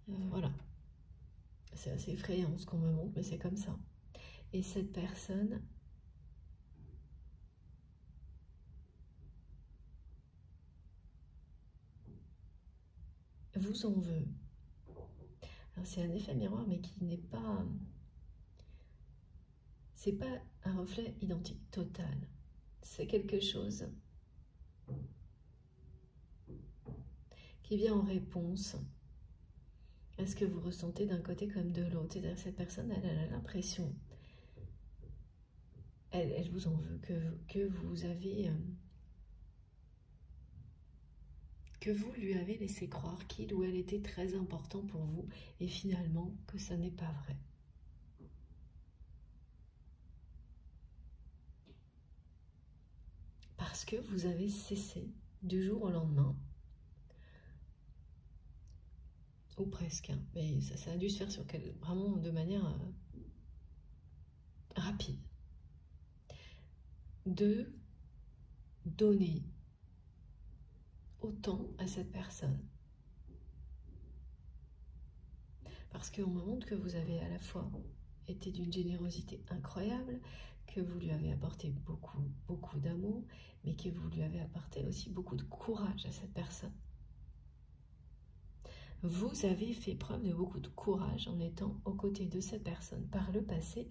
Voilà. C'est assez effrayant ce qu'on me montre, mais c'est comme ça. Et cette personne vous en veut. Alors c'est un effet miroir, mais qui n'est pas... C'est pas un reflet identique total. C'est quelque chose qui vient en réponse à ce que vous ressentez d'un côté comme de l'autre. C'est-à-dire que cette personne, elle a l'impression, elle vous en veut, que vous avez... que vous lui avez laissé croire qu'il ou elle était très important pour vous, et finalement que ça n'est pas vrai. parce que vous avez cessé du jour au lendemain, ou presque, hein, mais ça a dû se faire vraiment de manière rapide, de donner autant à cette personne. Parce qu'on me montre que vous avez à la fois été d'une générosité incroyable, que vous lui avez apporté beaucoup d'amour, mais que vous lui avez apporté aussi beaucoup de courage à cette personne. Vous avez fait preuve de beaucoup de courage en étant aux côtés de cette personne par le passé,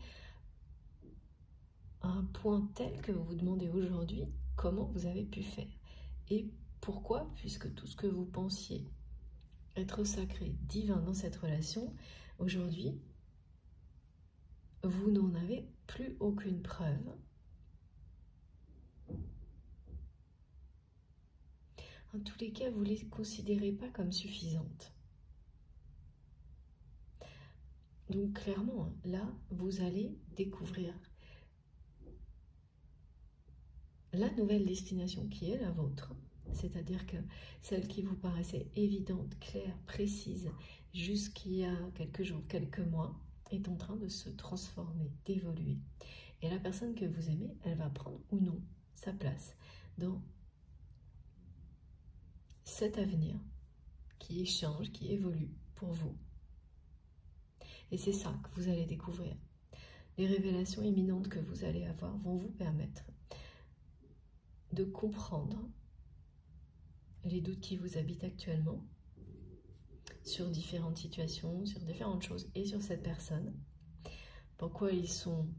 à un point tel que vous vous demandez aujourd'hui comment vous avez pu faire. Et pourquoi? Puisque tout ce que vous pensiez être sacré, divin dans cette relation, aujourd'hui, vous n'en avez plus aucune preuve. En tous les cas, vous ne les considérez pas comme suffisantes. Donc clairement, là, vous allez découvrir la nouvelle destination qui est la vôtre, c'est-à-dire que celle qui vous paraissait évidente, claire, précise, jusqu'il y a quelques jours, quelques mois, est en train de se transformer, d'évoluer. Et la personne que vous aimez, elle va prendre ou non sa place dans cet avenir qui change, qui évolue pour vous. Et c'est ça que vous allez découvrir. Les révélations imminentes que vous allez avoir vont vous permettre de comprendre les doutes qui vous habitent actuellement sur différentes situations, sur différentes choses et sur cette personne. Pourquoi ils sont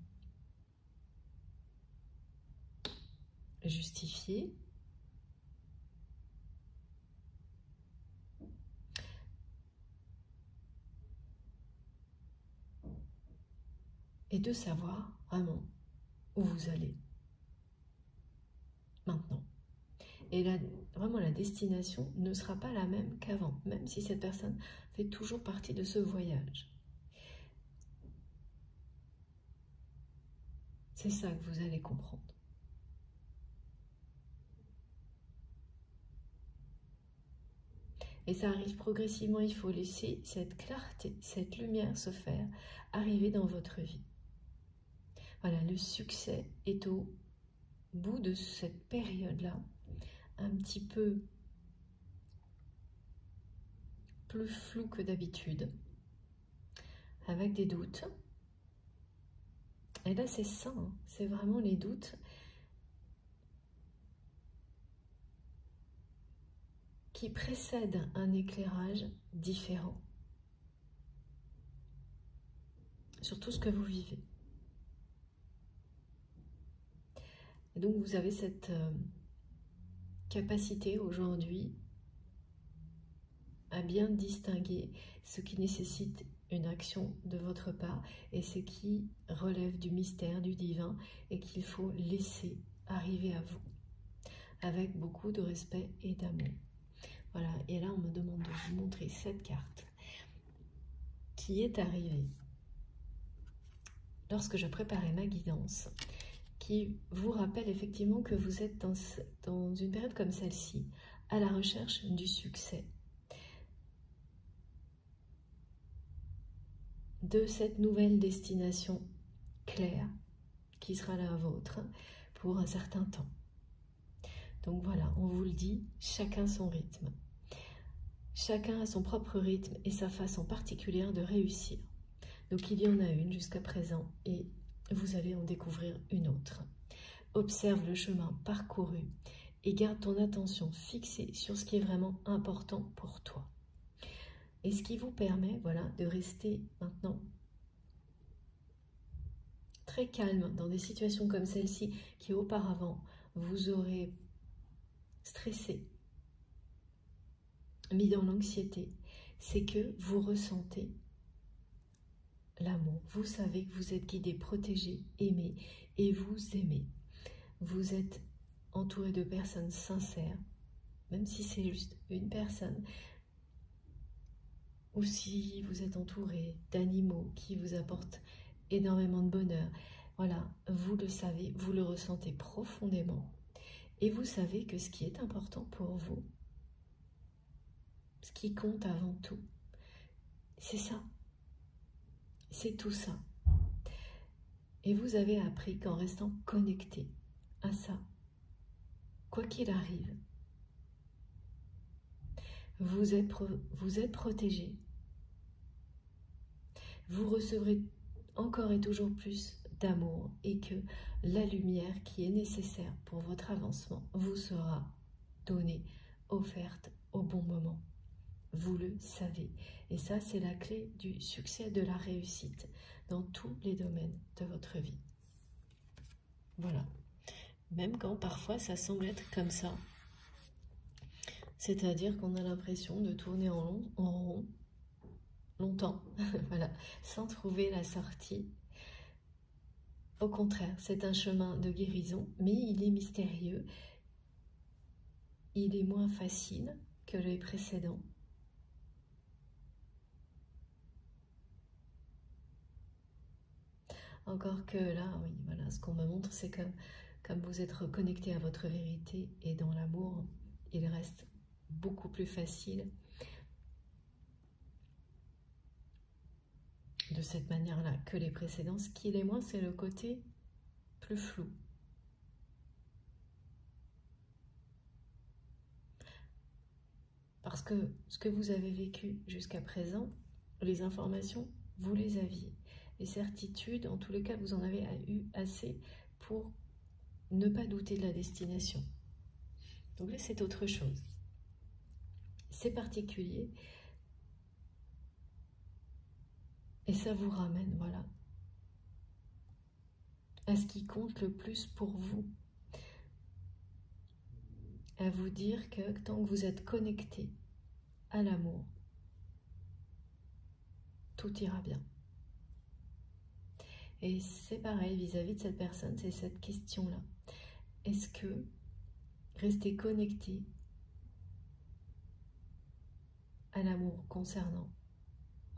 justifiés. Et de savoir vraiment où vous allez maintenant. Et là, vraiment, la destination ne sera pas la même qu'avant, même si cette personne fait toujours partie de ce voyage. C'est ça que vous allez comprendre. Et ça arrive progressivement, il faut laisser cette clarté, cette lumière se faire arriver dans votre vie. Voilà, le succès est au bout de cette période-là, un petit peu plus flou que d'habitude, avec des doutes. Et là, c'est ça, hein, c'est vraiment les doutes qui précèdent un éclairage différent sur tout ce que vous vivez. Et donc, vous avez cette capacité aujourd'hui à bien distinguer ce qui nécessite une action de votre part et ce qui relève du mystère, du divin et qu'il faut laisser arriver à vous avec beaucoup de respect et d'amour. Voilà, et là on me demande de vous montrer cette carte qui est arrivée lorsque je préparais ma guidance, qui vous rappelle effectivement que vous êtes dans une période comme celle-ci, à la recherche du succès, de cette nouvelle destination claire qui sera la vôtre pour un certain temps. Donc voilà, on vous le dit, chacun son rythme. Chacun a son propre rythme et sa façon particulière de réussir. Donc il y en a une jusqu'à présent et vous allez en découvrir une autre. Observe le chemin parcouru et garde ton attention fixée sur ce qui est vraiment important pour toi. Et ce qui vous permet, voilà, de rester maintenant très calme dans des situations comme celle-ci qui auparavant vous auraient stressé, mis dans l'anxiété, c'est que vous ressentez l'amour. Vous savez que vous êtes guidé, protégé, aimé et vous aimez. Vous êtes entouré de personnes sincères, même si c'est juste une personne, ou si vous êtes entouré d'animaux qui vous apportent énormément de bonheur. Voilà, vous le savez, vous le ressentez profondément. Et vous savez que ce qui est important pour vous, ce qui compte avant tout, c'est ça. C'est tout ça. Et vous avez appris qu'en restant connecté à ça, quoi qu'il arrive, vous êtes protégé. Vous recevrez encore et toujours plus d'amour et que la lumière qui est nécessaire pour votre avancement vous sera donnée, offerte au bon moment. Vous le savez. Et ça, c'est la clé du succès, de la réussite dans tous les domaines de votre vie. Voilà. Même quand parfois ça semble être comme ça. C'est-à-dire qu'on a l'impression de tourner en rond longtemps, voilà, sans trouver la sortie. Au contraire, c'est un chemin de guérison, mais il est mystérieux. Il est moins facile que les précédents. Encore que là, oui, voilà, ce qu'on me montre, c'est comme vous êtes reconnecté à votre vérité et dans l'amour, il reste beaucoup plus facile de cette manière-là que les précédents. Ce qui l'est moins, c'est le côté plus flou. Parce que ce que vous avez vécu jusqu'à présent, les informations, vous les aviez. Les certitudes, en tous les cas, vous en avez eu assez pour ne pas douter de la destination. Donc là, c'est autre chose. C'est particulier. Et ça vous ramène, voilà, à ce qui compte le plus pour vous. À vous dire que tant que vous êtes connecté à l'amour, tout ira bien. Et c'est pareil vis-à-vis de cette personne, c'est cette question-là. Est-ce que rester connecté à l'amour concernant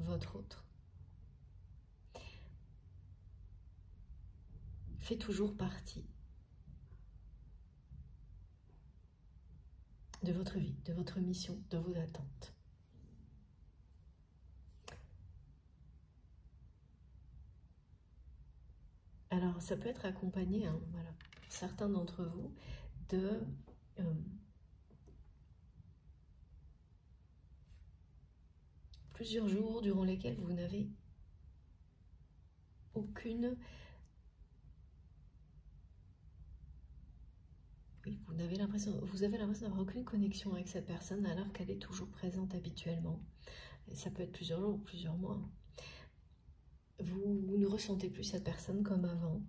votre autre fait toujours partie de votre vie, de votre mission, de vos attentes? Alors, ça peut être accompagné, hein, voilà, pour certains d'entre vous, de plusieurs jours durant lesquels vous n'avez aucune... Oui, vous avez l'impression d'avoir aucune connexion avec cette personne alors qu'elle est toujours présente habituellement. Et ça peut être plusieurs jours ou plusieurs mois. Vous ne ressentez plus cette personne comme avant.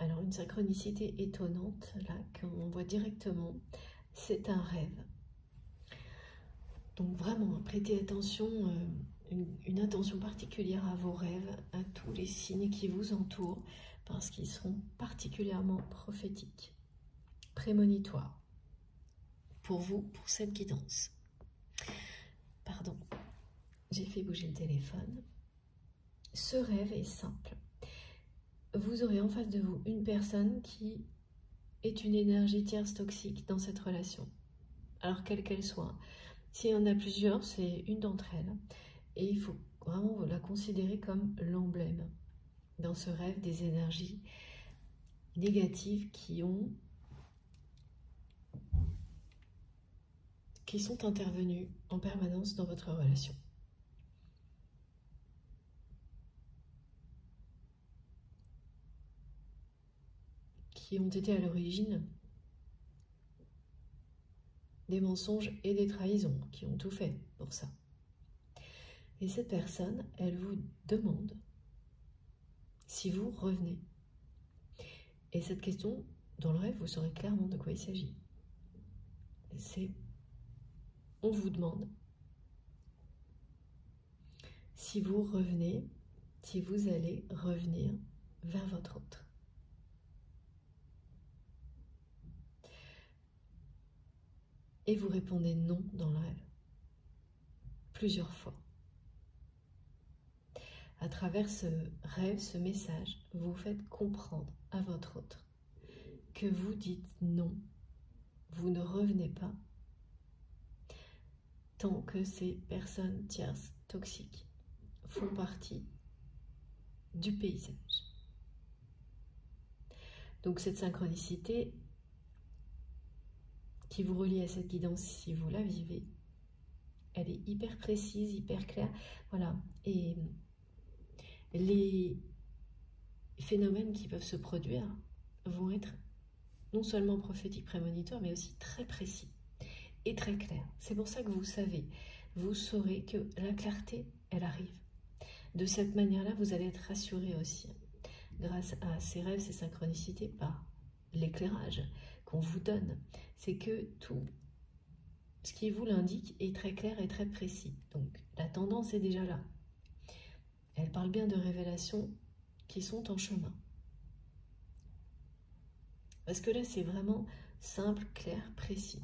Alors une synchronicité étonnante, là, qu'on voit directement, c'est un rêve. Donc vraiment, prêtez attention, une attention particulière à vos rêves, à tous les signes qui vous entourent, parce qu'ils seront particulièrement prophétiques, prémonitoires, pour vous, pour cette guidance. Pardon, j'ai fait bouger le téléphone. Ce rêve est simple. Vous aurez en face de vous une personne qui est une énergie tierce toxique dans cette relation, alors quelle qu'elle soit. S'il y en a plusieurs, c'est une d'entre elles. Et il faut vraiment la considérer comme l'emblème dans ce rêve des énergies négatives qui sont intervenues en permanence dans votre relation. Qui ont été à l'origine des mensonges et des trahisons, qui ont tout fait pour ça. Et cette personne, elle vous demande si vous revenez. Et cette question, dans le rêve, vous saurez clairement de quoi il s'agit. C'est, on vous demande si vous revenez, si vous allez revenir vers votre autre. Et vous répondez non dans le rêve, plusieurs fois. À travers ce rêve, ce message, vous faites comprendre à votre autre que vous dites non, vous ne revenez pas tant que ces personnes tierces toxiques font partie du paysage. Donc cette synchronicité qui vous relie à cette guidance, si vous la vivez, elle est hyper précise, hyper claire. Voilà. Et les phénomènes qui peuvent se produire vont être non seulement prophétiques, prémonitoires, mais aussi très précis et très clairs. C'est pour ça que vous savez, vous saurez que la clarté, elle arrive. De cette manière-là, vous allez être rassuré aussi, grâce à ces rêves, ces synchronicités, par l'éclairage qu'on vous donne. C'est que tout ce qui vous l'indique est très clair et très précis. Donc la tendance est déjà là. Elle parle bien de révélations qui sont en chemin. Parce que là, c'est vraiment simple, clair, précis.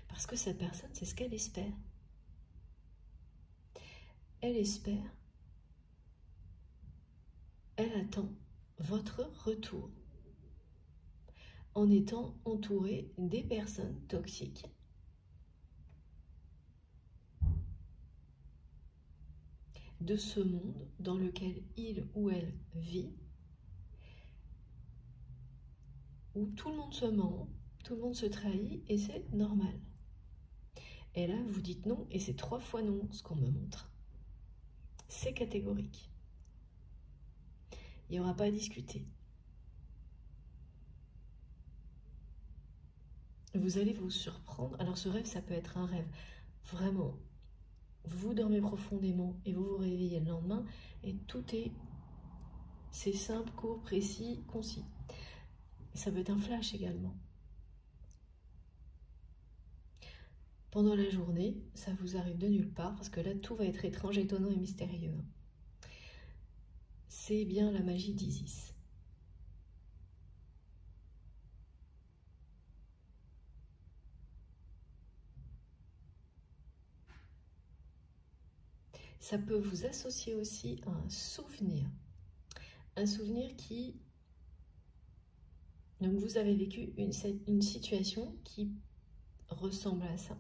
Parce que cette personne, c'est ce qu'elle espère. Elle espère, elle attend votre retour en étant entourée des personnes toxiques. De ce monde dans lequel il ou elle vit, où tout le monde se ment, tout le monde se trahit et c'est normal. Et là, vous dites non et c'est 3 fois non ce qu'on me montre. C'est catégorique. Il n'y aura pas à discuter. Vous allez vous surprendre. Alors ce rêve, ça peut être un rêve vraiment. Vous dormez profondément et vous vous réveillez le lendemain et tout c'est simple, court, précis, concis. Ça peut être un flash également. Pendant la journée, ça vous arrive de nulle part parce que là, tout va être étrange, étonnant et mystérieux. C'est bien la magie d'Isis. Ça peut vous associer aussi à un souvenir. Un souvenir qui... Donc vous avez vécu une situation qui ressemble à ça.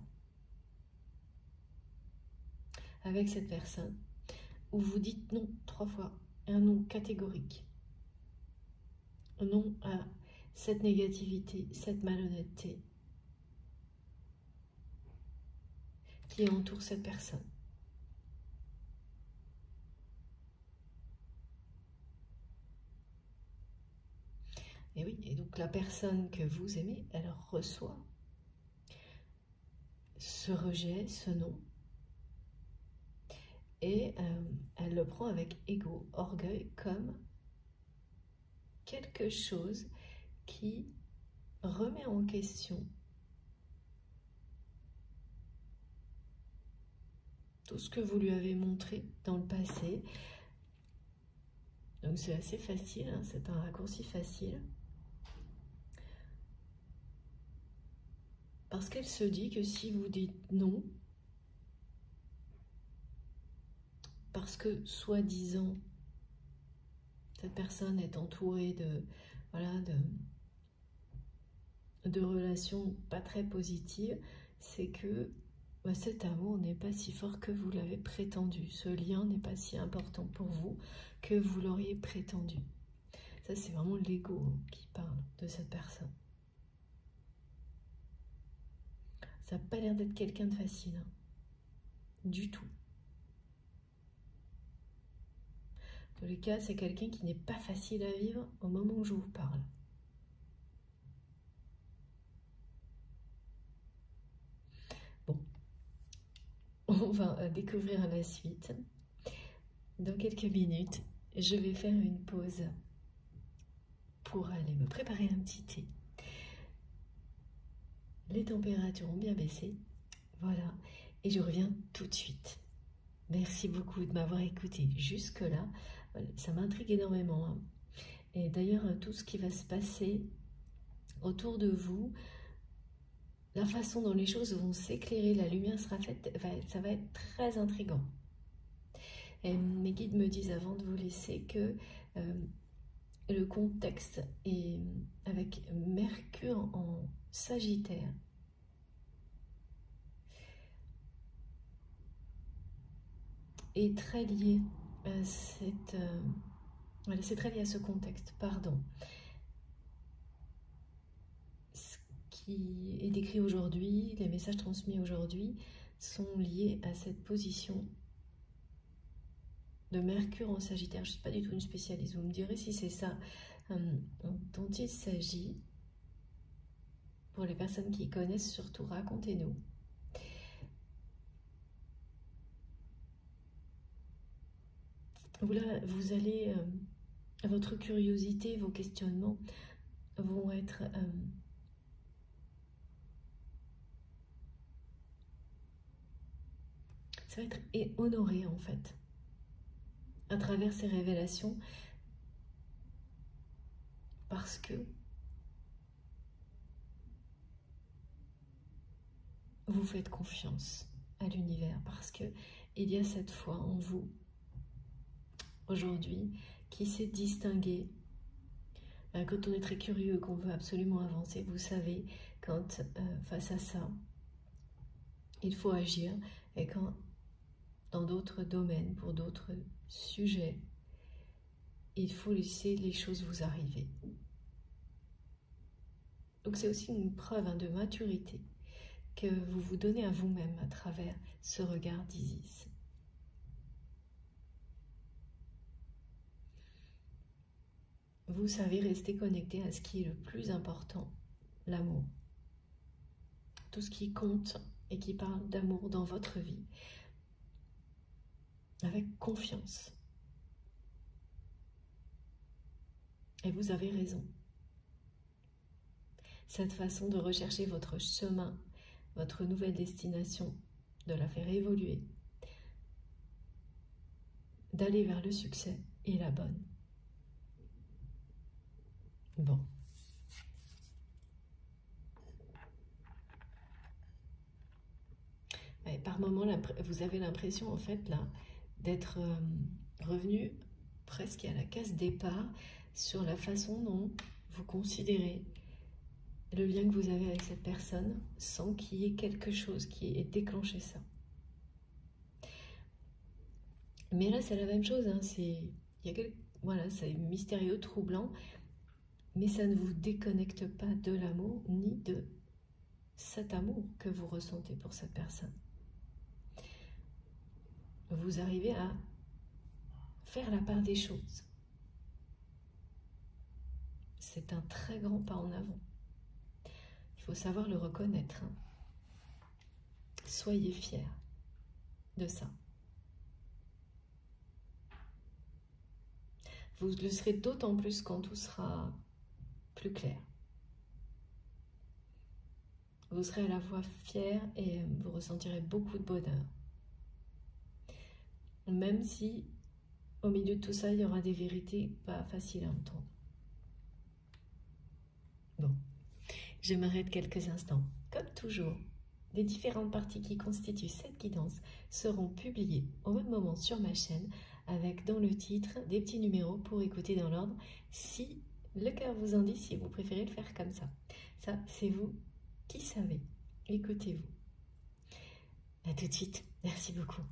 Avec cette personne, où vous dites non 3 fois. Un non catégorique. Un non à cette négativité, cette malhonnêteté qui entoure cette personne. Et oui, et donc la personne que vous aimez, elle reçoit ce rejet, ce non, et elle le prend avec ego, orgueil, comme quelque chose qui remet en question tout ce que vous lui avez montré dans le passé. Donc c'est assez facile, hein, c'est un raccourci facile. Parce qu'elle se dit que si vous dites non, parce que soi-disant, cette personne est entourée de, voilà, de relations pas très positives, c'est que cet amour n'est pas si fort que vous l'avez prétendu. Ce lien n'est pas si important pour vous que vous l'auriez prétendu. Ça, c'est vraiment l'ego qui parle de cette personne. Ça n'a pas l'air d'être quelqu'un de facile, hein. Du tout. Dans tous les cas, c'est quelqu'un qui n'est pas facile à vivre au moment où je vous parle. Bon, on va découvrir la suite. Dans quelques minutes, je vais faire une pause pour aller me préparer un petit thé. Les températures ont bien baissé, voilà, et je reviens tout de suite. Merci beaucoup de m'avoir écouté jusque-là, ça m'intrigue énormément, hein. Et d'ailleurs, tout ce qui va se passer autour de vous, la façon dont les choses vont s'éclairer, la lumière sera faite, ça va être très intriguant. Et mes guides me disent avant de vous laisser que le contexte est avec Mercure en Sagittaire. Est très lié à cette... voilà, c'est très lié à ce contexte, pardon. Ce qui est décrit aujourd'hui, les messages transmis aujourd'hui, sont liés à cette position de Mercure en Sagittaire. Je ne suis pas du tout une spécialiste, vous me direz si c'est ça dont il s'agit. Pour les personnes qui connaissent, surtout, racontez-nous. Vous allez, votre curiosité, vos questionnements vont être ça va être honoré en fait à travers ces révélations, parce que vous faites confiance à l'univers, parce que il y a cette foi en vous aujourd'hui qui s'est distinguée. Quand on est très curieux, qu'on veut absolument avancer, vous savez, quand face à ça, il faut agir, et quand dans d'autres domaines, pour d'autres sujets, il faut laisser les choses vous arriver. Donc c'est aussi une preuve de maturité que vous vous donnez à vous-même à travers ce regard d'Isis. Vous savez rester connecté à ce qui est le plus important, l'amour. Tout ce qui compte et qui parle d'amour dans votre vie, avec confiance. Et vous avez raison. Cette façon de rechercher votre chemin, votre nouvelle destination, de la faire évoluer, d'aller vers le succès est la bonne. Bon. Ouais, par moments, vous avez l'impression en fait là d'être revenu presque à la case départ sur la façon dont vous considérez le lien que vous avez avec cette personne sans qu'il y ait quelque chose qui ait déclenché ça. Mais là, c'est la même chose, hein, voilà, c'est mystérieux, troublant, mais ça ne vous déconnecte pas de l'amour ni de cet amour que vous ressentez pour cette personne. Vous arrivez à faire la part des choses. C'est un très grand pas en avant. Il faut savoir le reconnaître. Hein. Soyez fiers de ça. Vous le serez d'autant plus quand tout sera plus clair. Vous serez à la fois fiers et vous ressentirez beaucoup de bonheur. Même si, au milieu de tout ça, il y aura des vérités pas faciles à entendre. Bon, je m'arrête quelques instants. Comme toujours, les différentes parties qui constituent cette guidance seront publiées au même moment sur ma chaîne, avec dans le titre des petits numéros pour écouter dans l'ordre, si le cœur vous en dit, si vous préférez le faire comme ça. Ça, c'est vous qui savez. Écoutez-vous. À tout de suite. Merci beaucoup.